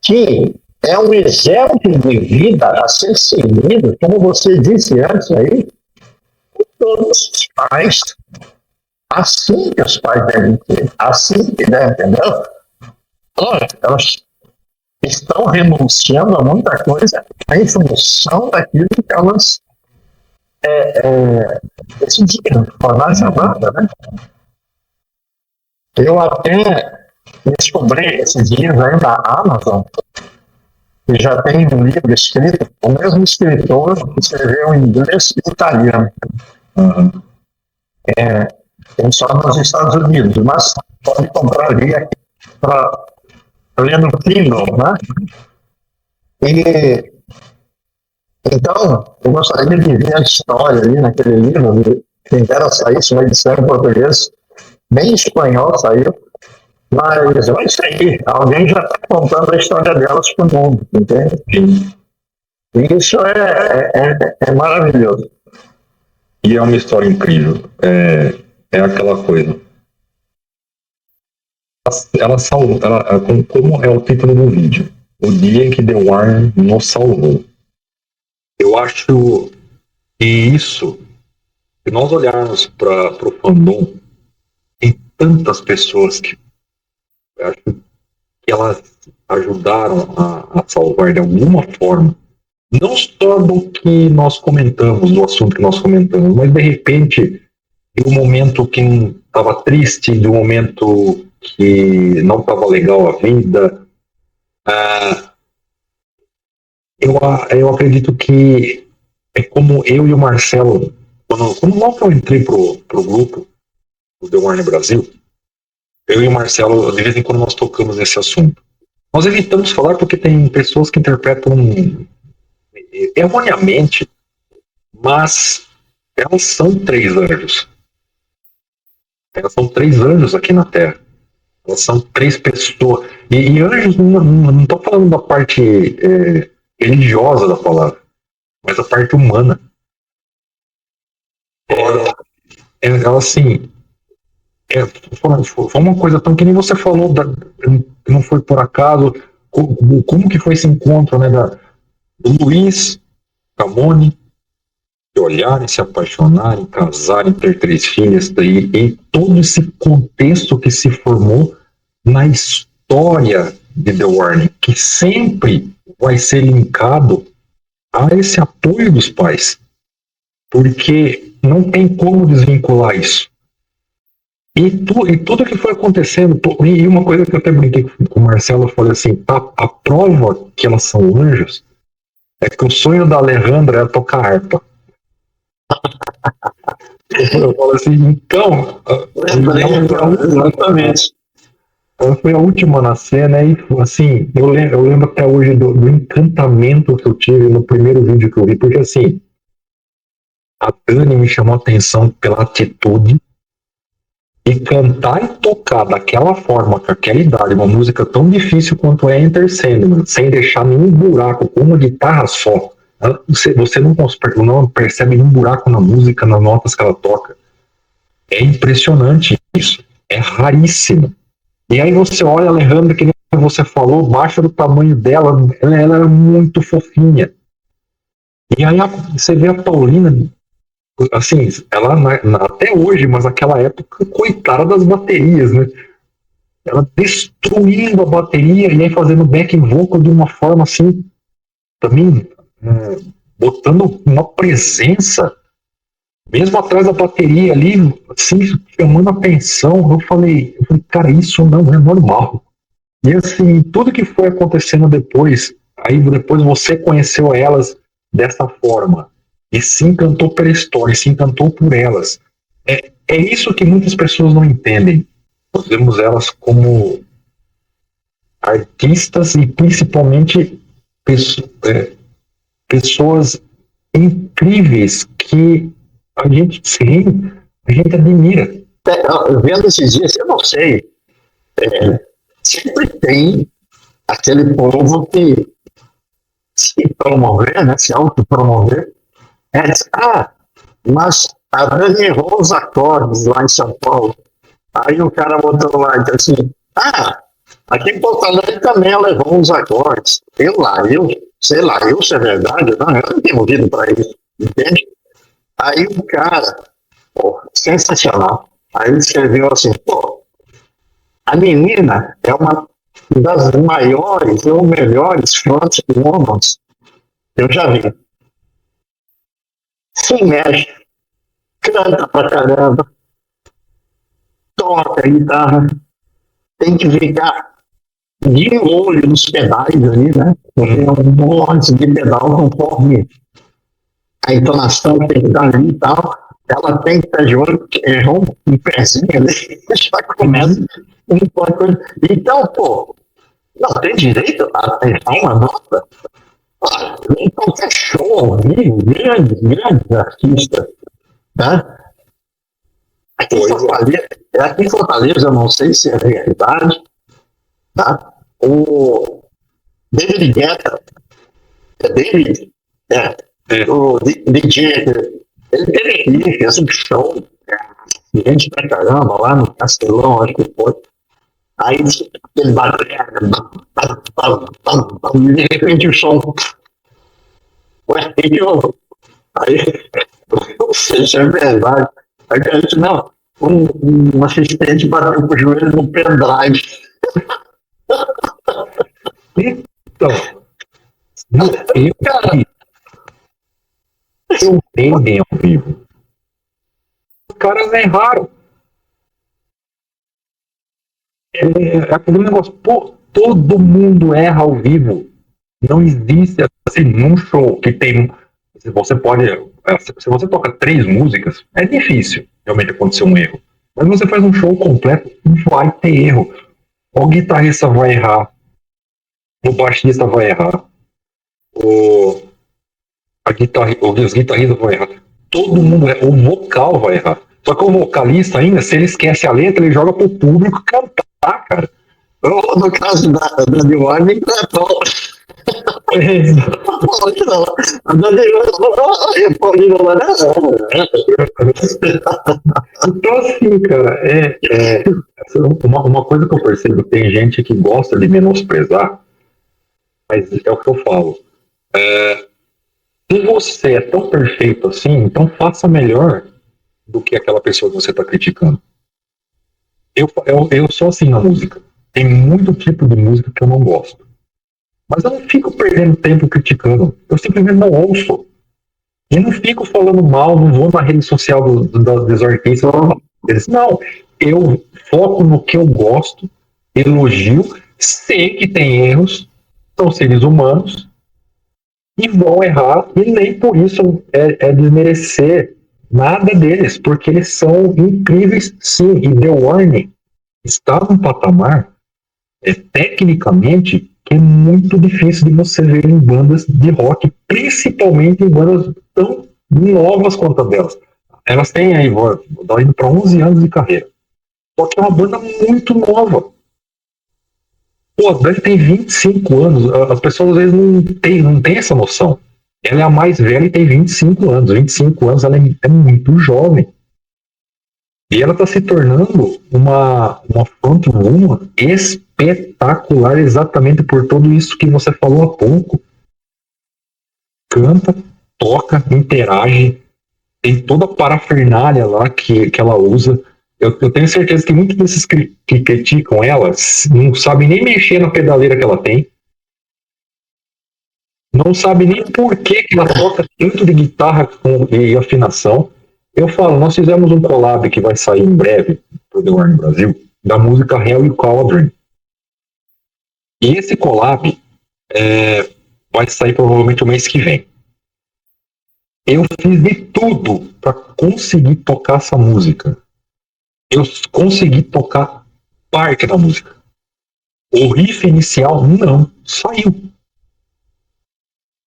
que é um exemplo de vida a ser seguido, como você disse antes aí, por todos os pais. Assim que os pais devem ter, assim que devem, entendeu? Olha, elas estão renunciando a muita coisa em função daquilo que elas decidiram formar essa banda, né? Eu até descobri esses dias aí na Amazon que já tem um livro escrito, o mesmo escritor que escreveu em inglês e italiano. Tem só nos Estados Unidos, mas pode comprar via para ler no Kindle, né? E então, eu gostaria de ver a história ali naquele livro, quem dera sair, uma edição em português, nem em espanhol saiu, mas vai sair. Alguém já está contando a história delas para o mundo, entende? E isso é maravilhoso. E é uma história incrível. É aquela coisa. Ela salvou, como é o título do vídeo, o dia em que The Warner nos salvou. Eu acho que isso, se nós olharmos para o fandom, tem tantas pessoas que eu acho que elas ajudaram a salvar de alguma forma. Não só do que nós comentamos, do assunto que nós comentamos, mas de repente, de um momento que estava triste, de um momento que não estava legal a vida. Eu acredito que é como eu e o Marcelo, quando logo que eu entrei pro grupo do The Warner Brasil, eu e o Marcelo, de vez em quando nós tocamos nesse assunto. Nós evitamos falar porque tem pessoas que interpretam erroneamente, mas elas são 3 anjos. Elas são 3 anjos aqui na Terra. Elas são 3 pessoas. E anjos, não estou falando da parte religiosa da palavra, mas a parte humana. Assim, foi uma coisa tão que nem você falou, não foi por acaso, como que foi esse encontro, né, do Luiz, Camone, se olharem, se apaixonarem, casarem, ter 3 filhas, e todo esse contexto que se formou na história de The Warner, que sempre vai ser linkado a esse apoio dos pais, porque não tem como desvincular isso. E tudo que foi acontecendo, e uma coisa que eu até brinquei com o Marcelo, eu falei assim, a prova que elas são anjos é que o sonho da Alejandra é tocar harpa. Eu falo assim, então... Exatamente. Ela foi a última na cena e, assim, eu lembro até hoje do encantamento que eu tive no primeiro vídeo que eu vi, porque, assim, a Dani me chamou a atenção pela atitude e cantar e tocar daquela forma, com aquela idade, uma música tão difícil quanto é Enter Sandman, sem deixar nenhum buraco, com uma guitarra só. Você não percebe nenhum buraco na música, nas notas que ela toca. É impressionante isso. É raríssimo. E aí você olha a Alejandra, que nem você falou, baixa do tamanho dela, ela era muito fofinha. E aí você vê a Paulina, assim, ela até hoje, mas naquela época, coitada das baterias, né? Ela destruindo a bateria e aí fazendo backing vocal de uma forma assim, também botando uma presença, mesmo atrás da bateria ali, assim, chamando a atenção. Eu falei, cara, isso não é normal. E assim, tudo que foi acontecendo depois, aí depois você conheceu elas dessa forma e se encantou pela história, se encantou por elas. É isso que muitas pessoas não entendem. Nós vemos elas como artistas e principalmente pessoas incríveis que a gente sim, a gente admira. Vendo esses dias, eu não sei, sempre tem aquele povo que se promover, né, se autopromover, mas a Dani errou os acordes lá em São Paulo. Aí o cara botou lá e disse assim, aqui em Porto Alegre também ela errou os acordes. Sei lá, se é verdade, eu não tenho ouvido para isso, entende? Aí o cara, sensacional, aí ele escreveu assim, a menina é uma das maiores ou melhores frontwomen que eu já vi. Se mexe, canta pra caramba, toca guitarra, tem que ficar de olho nos pedais ali, né? Porque é um monte de pedal conforme a entonação tem que estar ali e tal. Ela tem que estar de olho, porque errou um pezinho ali, já começa uma coisa. Então, não tem direito a errar uma nota. Em qualquer show ao vivo, grandes artistas, tá? Aqui em Fortaleza, eu não sei se é realidade, tá? O David Guetta, o DJ, ele teve aqui, fez um show, gente pra caramba, lá no Castelão, acho que foi. Aí ele bateu, e de repente o som. Ué, que houve? Aí, não sei se é verdade. Aí a gente, não, um assistente bateu com o joelho no pendrive. Então, eu entendem ao vivo. Os caras erraram. É aquele negócio, todo mundo erra ao vivo. Não existe assim, num show que tem. Se você toca 3 músicas, é difícil realmente acontecer um erro. Mas você faz um show completo, vai ter erro. O guitarrista vai errar, o baixista vai errar, os guitarristas vão errar. Todo mundo erra, o vocal vai errar. Só que o vocalista ainda, se ele esquece a letra, ele joga pro público cantar, cara. No caso da New Warning, Então, assim, cara, uma coisa que eu percebo, tem gente que gosta de menosprezar, mas é o que eu falo. Se você é tão perfeito assim, então faça melhor do que aquela pessoa que você está criticando. Eu sou assim na música. Tem muito tipo de música que eu não gosto. Mas eu não fico perdendo tempo criticando. Eu simplesmente não ouço. E não fico falando mal, não vou na rede social dos artistas. Não, eu foco no que eu gosto, elogio, sei que tem erros, são seres humanos, e vão errar, e nem por isso é desmerecer nada deles, porque eles são incríveis sim, e The Warning está num patamar tecnicamente, que é muito difícil de você ver em bandas de rock, principalmente em bandas tão novas quanto a delas. Elas têm aí, indo para 11 anos de carreira. Só que é uma banda muito nova. Pô, a banda tem 25 anos. As pessoas às vezes não têm essa noção. Ela é a mais velha e tem 25 anos. 25 anos ela é muito jovem. E ela está se tornando uma frontwoman espetacular, exatamente por tudo isso que você falou há pouco. Canta, toca, interage, tem toda a parafernália lá que ela usa. Eu tenho certeza que muitos desses que criticam ela não sabem nem mexer na pedaleira que ela tem. Não sabem nem por que ela toca tanto de guitarra e afinação. Eu falo, nós fizemos um collab que vai sair em breve pro The Warner Brasil, da música Hell e Cauldron. E esse collab vai sair provavelmente o mês que vem. Eu fiz de tudo para conseguir tocar essa música. Eu consegui tocar parte da música. O riff inicial não saiu.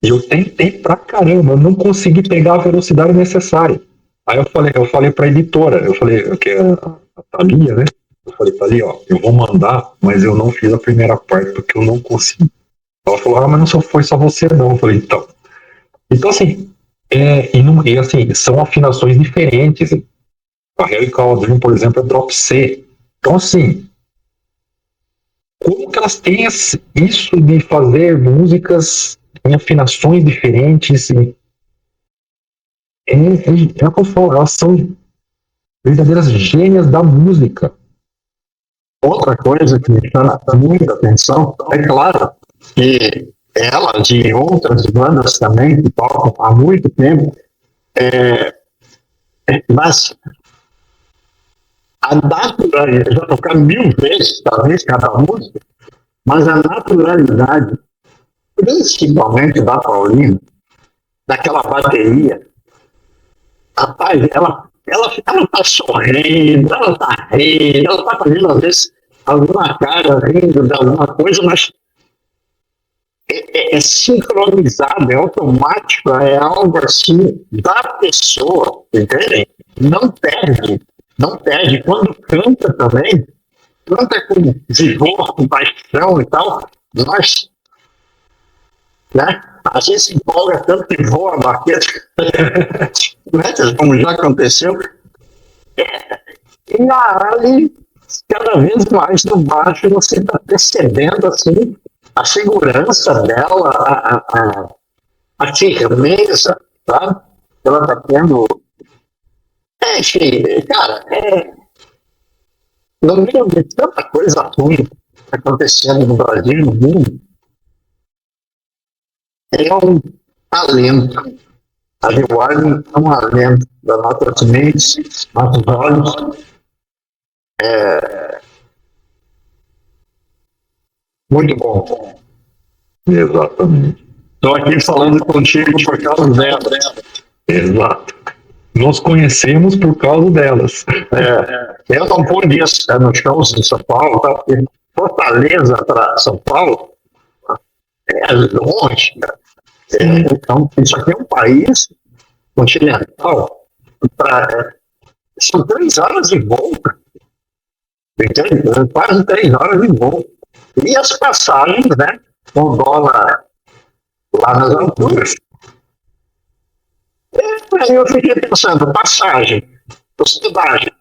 E eu tentei pra caramba, eu não consegui pegar a velocidade necessária. Aí eu falei pra editora, que é a Thalia, né? Eu falei, Thalia, ó, eu vou mandar, mas eu não fiz a primeira parte porque eu não consegui. Ela falou, mas não foi só você não. Eu falei, então. Então assim, assim, são afinações diferentes. A Harry Caldwell, por exemplo, é drop C. Então assim, como que elas têm isso de fazer músicas em afinações diferentes? É o que eu falo, elas são verdadeiras gênias da música. Outra coisa que me chama muita atenção, é claro que elas e outras bandas também que tocam há muito tempo, mas a naturalidade, já tocaram 1000 vezes, talvez, cada música, mas a naturalidade, principalmente da Paulina, daquela bateria, rapaz, ela tá sorrindo, ela tá rindo, ela tá fazendo, às vezes, alguma cara rindo de alguma coisa, mas é sincronizado, é automático, é algo assim da pessoa, entende? Não perde. Quando canta também, canta com vigor, com paixão e tal, mas, né, às vezes se empolga tanto que voa a baqueta, né, como já aconteceu. E ali, cada vez mais no baixo, você está percebendo assim, a segurança dela, a firmeza, tá? Ela está tendo. Cara, no meio de tanta coisa ruim acontecendo no Brasil e no mundo, é um talento. A The Warner é um alento das nossas mentes, nossos olhos. Muito bom. Exatamente. Estou aqui falando contigo por causa dela. Exato. Nós conhecemos por causa delas. Eu não pude ir nos shows em São Paulo, tá? Porque Fortaleza para São Paulo é longe, cara. Então, isso aqui é um país continental. São 3 horas de voo. Entende? Quase 3 horas de voo. E as passagens, né? Com o dólar lá nas alturas. Aí eu fiquei pensando, passagem, hospedagem,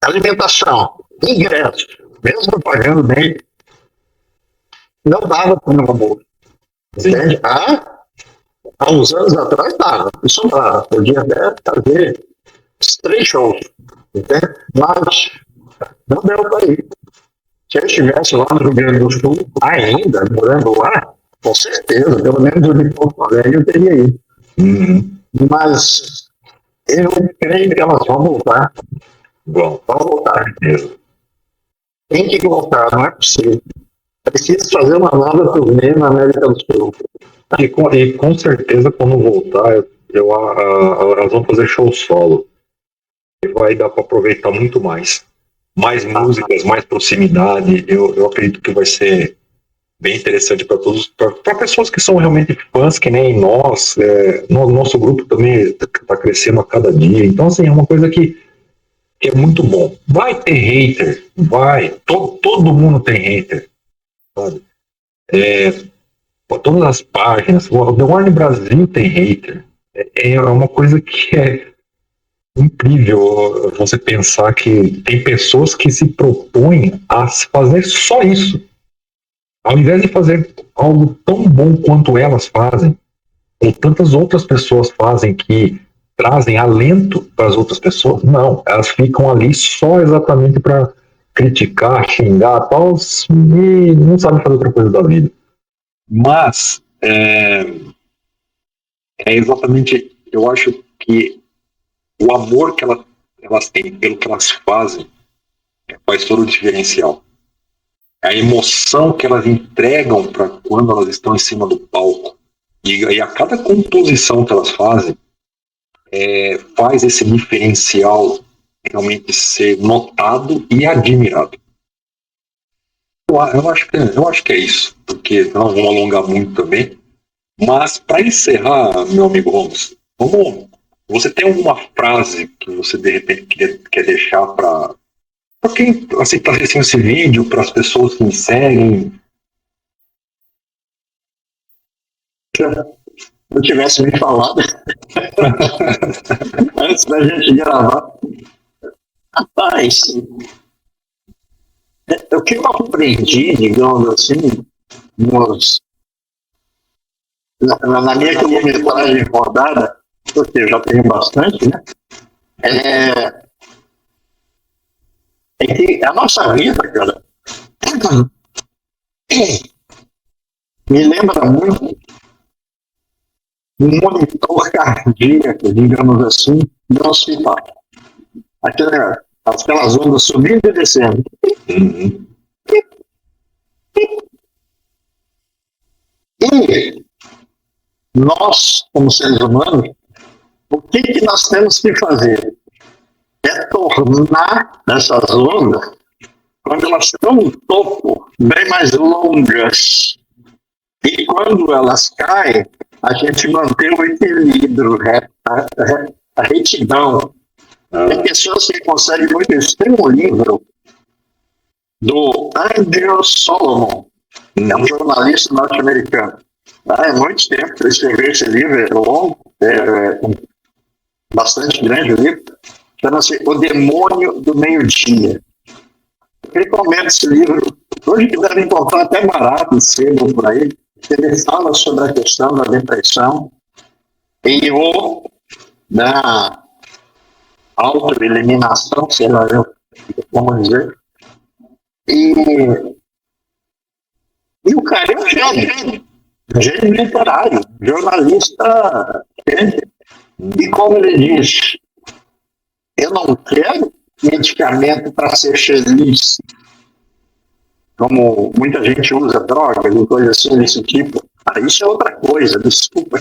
alimentação, ingresso, mesmo pagando bem, não dava para o meu bolso. Entende? Há uns anos atrás dava, isso dava, podia até fazer 3 shows, entende? Mas não deu para ir. Se eu estivesse lá no Rio Grande do Sul, ainda morando lá, com certeza, pelo menos de Porto Alegre eu teria ido. Mas eu creio que elas vão voltar. Vão voltar. Tem que voltar, não é possível. Preciso fazer uma nova turnê na América do Sul. E com certeza, quando voltar, elas vão fazer show solo. E vai dar para aproveitar muito mais. mais músicas, mais proximidade. Eu acredito que vai ser bem interessante para todos, para pessoas que são realmente fãs, que nem nós. Nosso grupo também está crescendo a cada dia. Então, assim, é uma coisa que é muito bom. Vai ter hater, vai. Todo mundo tem hater, sabe? Todas as páginas, o The Warner Brasil tem hater. É uma coisa que é incrível você pensar que tem pessoas que se propõem a fazer só isso. Ao invés de fazer algo tão bom quanto elas fazem, ou tantas outras pessoas fazem que trazem alento para as outras pessoas, não. Elas ficam ali só exatamente para criticar, xingar, tal, e não sabem fazer outra coisa da vida. Mas é exatamente, eu acho que o amor que elas têm pelo que elas fazem faz todo o diferencial. A emoção que elas entregam para quando elas estão em cima do palco e a cada composição que elas fazem faz esse diferencial realmente ser notado e admirado. Eu acho que é isso, porque não vamos alongar muito também. Mas para encerrar, meu amigo Holmes, você tem alguma frase que você de repente quer deixar para quem está assistindo esse vídeo, para as pessoas que me seguem? Se eu tivesse me falado antes da gente gravar. Rapaz, o que eu aprendi, digamos assim, na minha quilometragem rodada, porque eu já tenho bastante, né? É que a nossa vida, cara, me lembra muito um monitor cardíaco, digamos assim, do hospital. Aquelas ondas subindo e descendo. Uhum. E nós, como seres humanos, o que nós temos que fazer? É tornar essas ondas, quando elas estão no topo, bem mais longas. E quando elas caem, a gente mantém o equilíbrio, a retidão. Tem pessoas que conseguem muito isso. Tem um livro do Andrew Solomon, é um jornalista norte-americano. Há muito tempo que eu escrevi esse livro, é longo, bastante grande o livro. Chama-se O Demônio do Meio-Dia. Eu recomendo esse livro. Hoje que devem encontrar até barato, cedo por aí. Ele fala sobre a questão da depressão e da autoeliminação, sei lá como dizer. E o cara é um gênio literário, jornalista. E como ele diz, eu não quero medicamento para ser feliz, como muita gente usa drogas e coisas assim desse tipo. Isso é outra coisa, desculpa.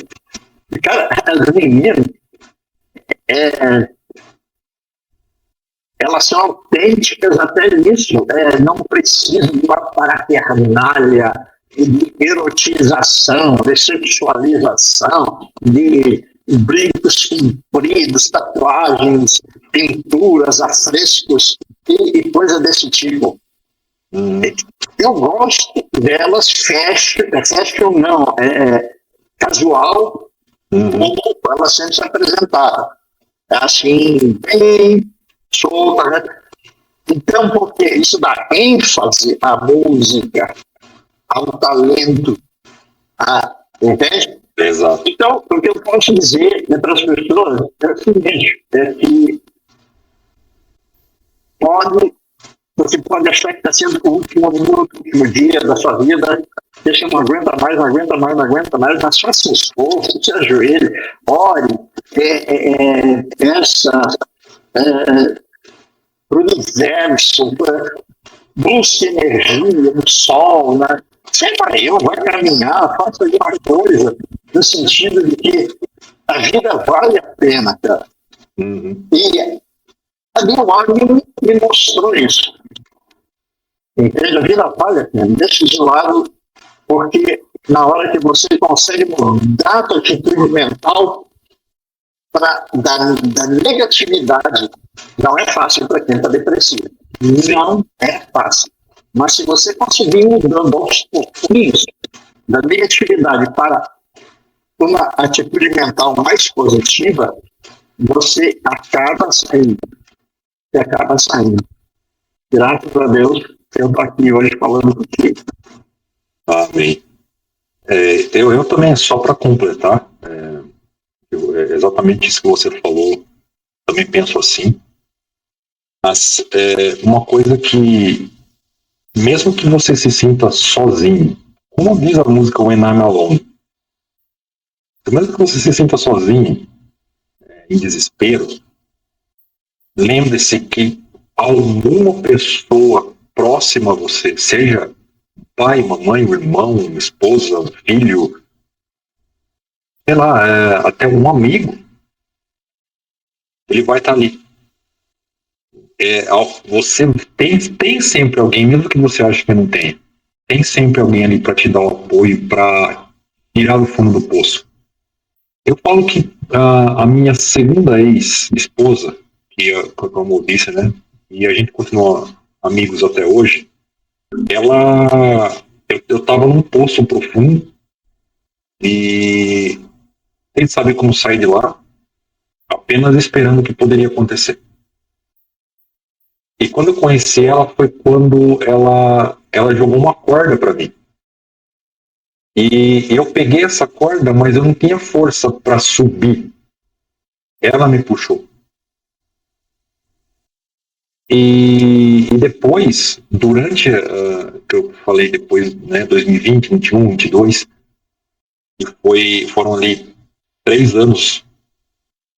Cara, as meninas, elas são autênticas até nisso. Não precisa de uma parafernália de erotização, de sexualização, de brincos compridos, tatuagens, pinturas, afrescos e coisa desse tipo. Eu gosto delas fashion não, casual, como elas sempre se apresentaram. Assim, bem solta, né? Então, porque isso dá ênfase à música, ao talento, entende? Exato. Então, o que eu posso dizer para as pessoas é o seguinte, que você pode achar que está sendo o último minuto, o último dia da sua vida, você não aguenta mais, mas faça um esforço, se ajoelhe, ore, peça para o universo, busque energia no sol, né? Sei lá, vai caminhar, faça alguma coisa, no sentido de que a vida vale a pena, cara. Uhum. E A Bill Wagner me mostrou isso. Entende? A vida falha, deixa de lado, porque na hora que você consegue mudar a sua atitude mental da negatividade, não é fácil para quem está depressivo. Não é fácil. Mas se você conseguir mudando aos pouquinhos da negatividade para uma atitude mental mais positiva, você acaba saindo. Você acaba saindo. Graças a Deus, eu estou aqui hoje falando contigo. Amém. Eu também, só para completar, exatamente isso que você falou, também penso assim. Mas uma coisa que, mesmo que você se sinta sozinho, como diz a música When I'm Alone, mesmo que você se sinta sozinho, em desespero, lembre-se que alguma pessoa próxima a você, seja pai, mamãe, irmão, esposa, filho, sei lá, até um amigo, ele vai estar ali. Você tem sempre alguém, mesmo que você ache que não tem. Tem sempre alguém ali para te dar o apoio, para tirar do fundo do poço. Eu falo que a minha segunda ex-esposa, como eu disse, né, e a gente continua amigos até hoje, eu estava num poço profundo e sem saber como sair de lá, apenas esperando o que poderia acontecer. E quando eu conheci ela, foi quando ela jogou uma corda para mim. E eu peguei essa corda, mas eu não tinha força para subir. Ela me puxou. E depois, durante, que eu falei depois, né, 2020, 21, 22, foram ali 3 anos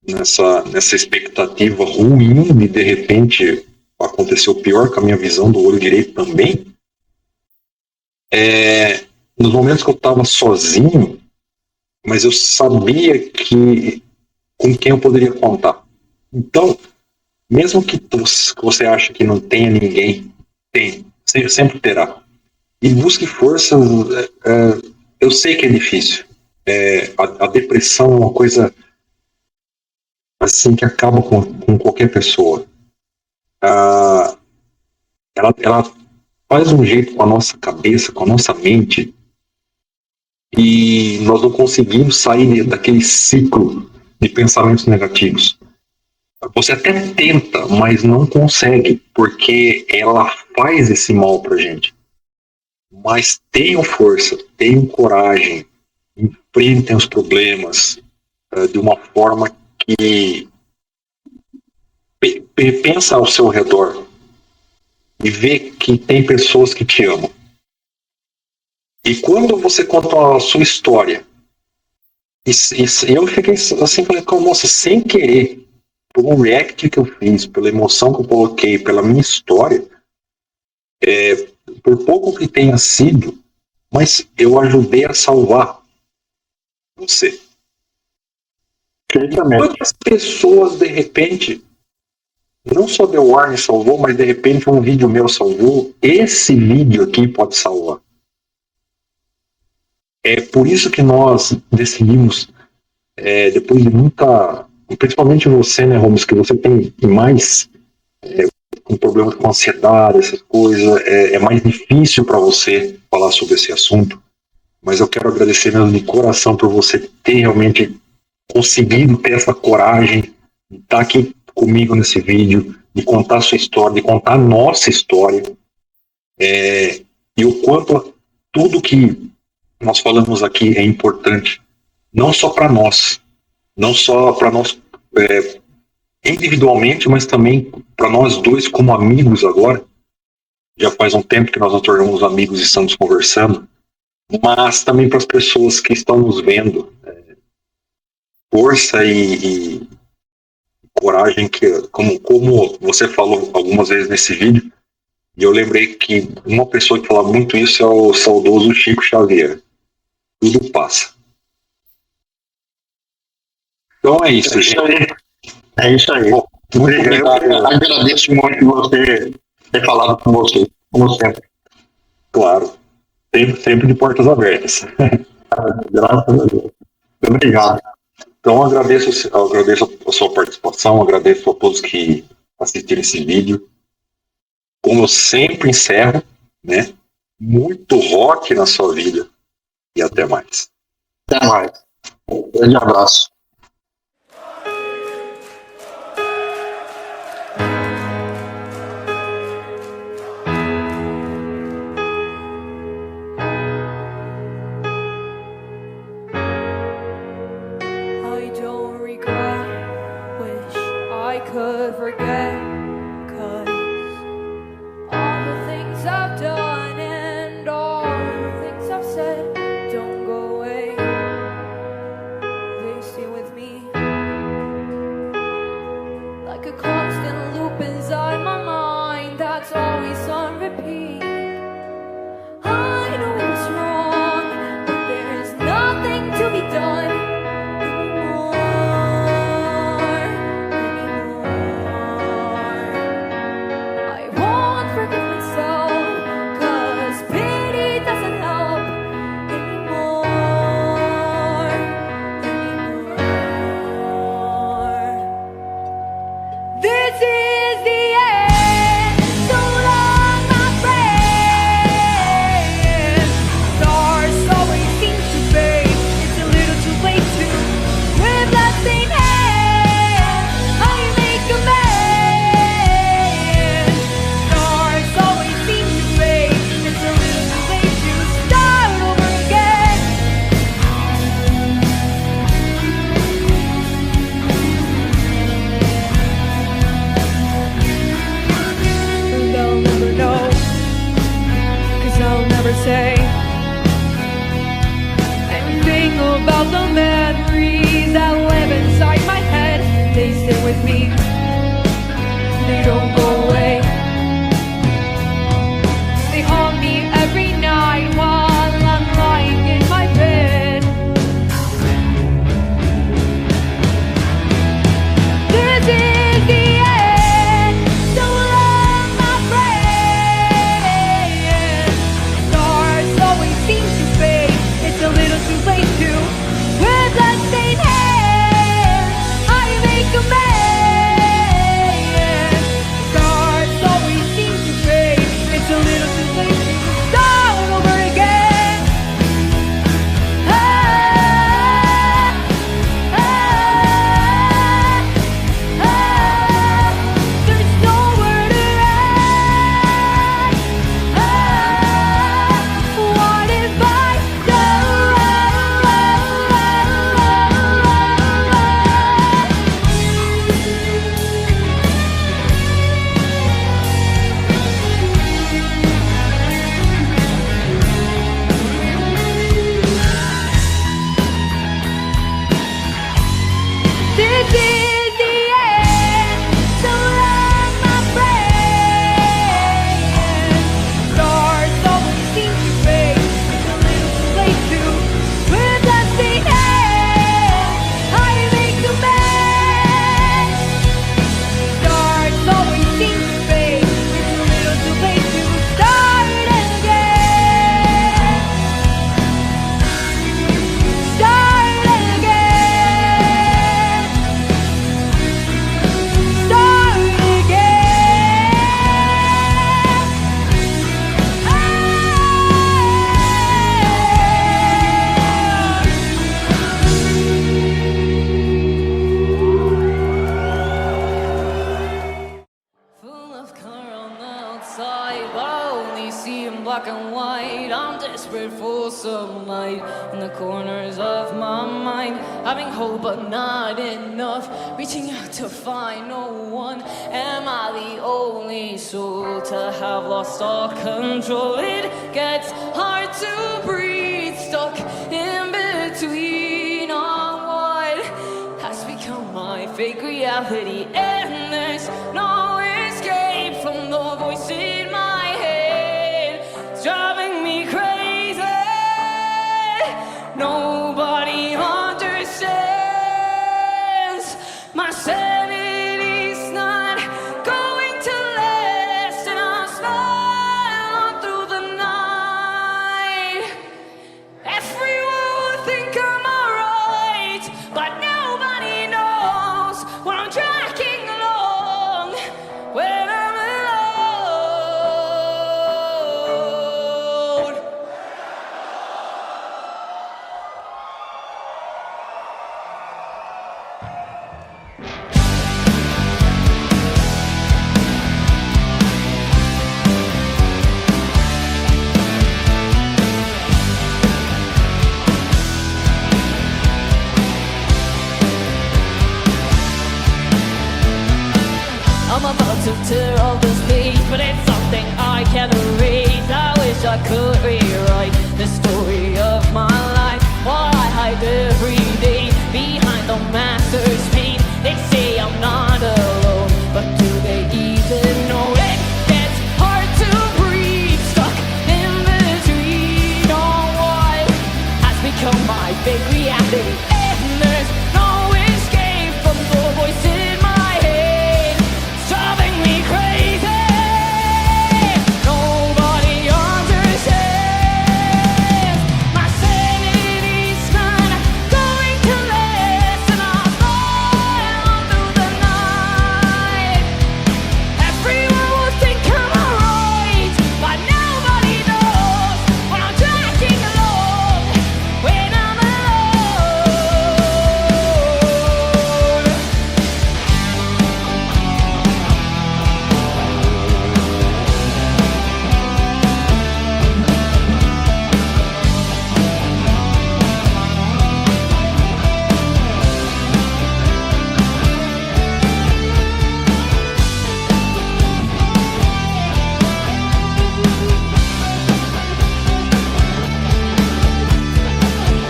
nessa expectativa ruim de repente aconteceu pior com a minha visão do olho direito também. Nos momentos que eu estava sozinho, mas eu sabia com quem eu poderia contar. Então, mesmo que você ache que não tenha ninguém, sempre terá. E busque forças. Eu sei que é difícil. A depressão é uma coisa assim que acaba com qualquer pessoa. Ela faz um jeito com a nossa cabeça, com a nossa mente, e nós não conseguimos sair daquele ciclo de pensamentos negativos. Você até tenta, mas não consegue, porque ela faz esse mal pra gente. Mas tenham força, tenham coragem, enfrentem os problemas de uma forma que pensa ao seu redor e vê que tem pessoas que te amam. E quando você conta a sua história, eu fiquei assim, falei, nossa, sem querer, por um react que eu fiz, pela emoção que eu coloquei, pela minha história, por pouco que tenha sido, mas eu ajudei a salvar você. Quantas pessoas, de repente, não só The Warner salvou, mas de repente um vídeo meu salvou, esse vídeo aqui pode salvar. É por isso que nós decidimos, depois de muita, principalmente você, né, Holmes, que você tem mais com problemas com ansiedade, essas coisas, é mais difícil para você falar sobre esse assunto, mas eu quero agradecer mesmo de coração por você ter realmente conseguido ter essa coragem de estar aqui comigo nesse vídeo, de contar a sua história, de contar a nossa história, e o quanto tudo que nós falamos aqui é importante, não só para nós, individualmente, mas também para nós dois como amigos agora. Já faz um tempo que nós nos tornamos amigos e estamos conversando, mas também para as pessoas que estão nos vendo. Força e coragem, que como você falou algumas vezes nesse vídeo, e eu lembrei que uma pessoa que fala muito isso é o saudoso Chico Xavier. Tudo passa. Então é isso, gente. É isso aí. Bom, Muito obrigado. Eu agradeço muito você ter falado com você, como sempre. Claro. Sempre de portas abertas. Graças a Deus. Obrigado. Então, agradeço a sua participação, agradeço a todos que assistiram esse vídeo. Como eu sempre encerro, né? Muito rock na sua vida e até mais. Até mais. Um grande abraço. I don't regret, wish I could forget, 'cause all the things I've done and all the things I've said don't go away, they stay with me, like a constant loop inside my mind that's always on repeat. I know it's wrong, but there's nothing to be done say anything about the memories that live inside my head. They stay with me, they don't go away. They haunt me every night while I'm lying in my bed. This is the end, so long my friend. Stars always seem to fade, it's a little too late to. With bloodstained hands, I make amends. Stars always seem to fade, it's a little too late to start over again. Ah, ah, ah, there's nowhere to run. Ah, what if I This is the end, so long my friend. Stars always seem to fade, it's a little too late to. With bloodstained hands, I make amends. Stars always seem to fade, it's a little too late to start again. Start again. Start full of color on the outside, but I only see in black and white. I'm desperate for some light in the corners of my mind, having hope but not enough, reaching out to find no one. Am I the only soul to have lost all control? It gets hard to breathe, stuck in between on what has become my fake reality, and there's no escape from the voice in my head. It's driving me crazy. Nobody understands. My sanity's not I could rewrite the story of my life. While I hide every day behind the master's paint. They say I'm not alone, but do they even know it? Gets hard to breathe, stuck in between on what has become my big reality. And there's no escape from the voice in my head, it's driving me crazy. Nobody understands. My sanity's not going to last, and I'll fly on through the night. Everyone will think I'm alright, but nobody knows when I'm dragging along, when I'm alone.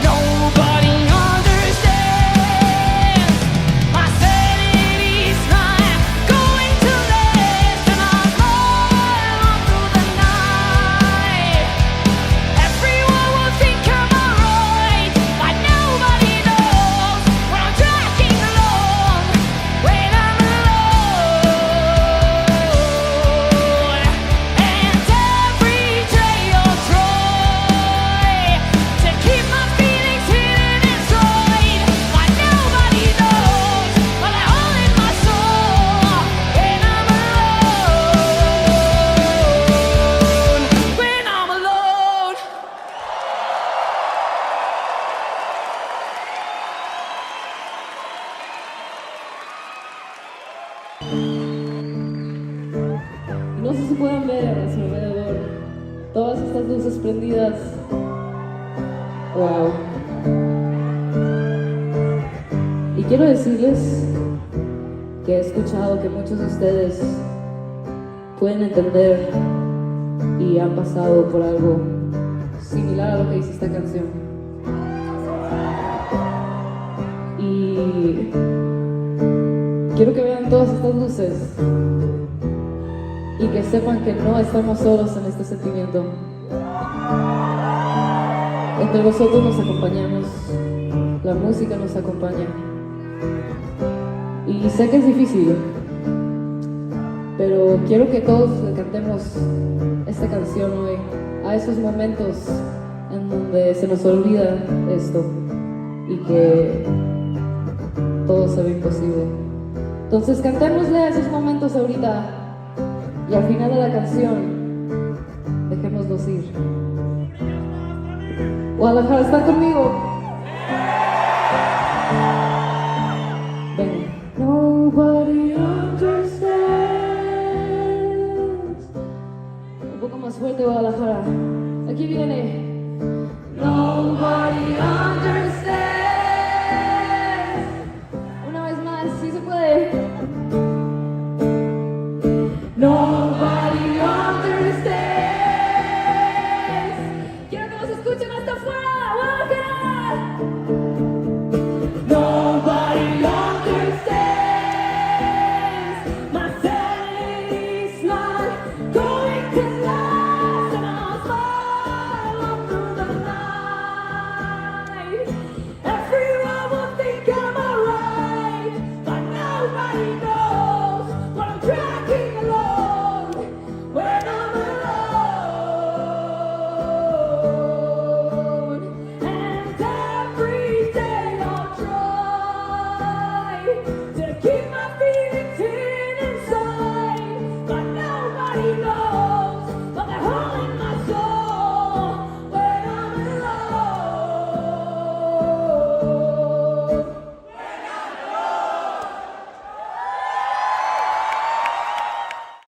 Nobody understands. My sanity's not going to last, and I'll fly on through the night. Everyone will think I'm alright, but nobody knows when I'm dragging along, when I'm alone. And every day I'll try to keep my feelings hidden inside, but nobody knows what I hold in my soul, when I'm alone, when I'm alone. No sé si pueden ver a su alrededor todas estas luces prendidas. Wow. Y quiero decirles que he escuchado que muchos de ustedes pueden entender y han pasado por algo similar a lo que dice esta canción. Y quiero que vean todas estas luces y que sepan que no estamos solos en este sentimiento. Entre nosotros nos acompañamos, la música nos acompaña. Y sé que es difícil, pero quiero que todos le cantemos esta canción hoy, a esos momentos en donde se nos olvida esto y que todo se ve imposible. Entonces cantémosle a esos momentos ahorita. Y al final de la canción, dejémoslos ir. Guadalajara, ¿están conmigo? Venga. Nobody understands. Un poco más fuerte, Guadalajara. Aquí viene. Nobody understands.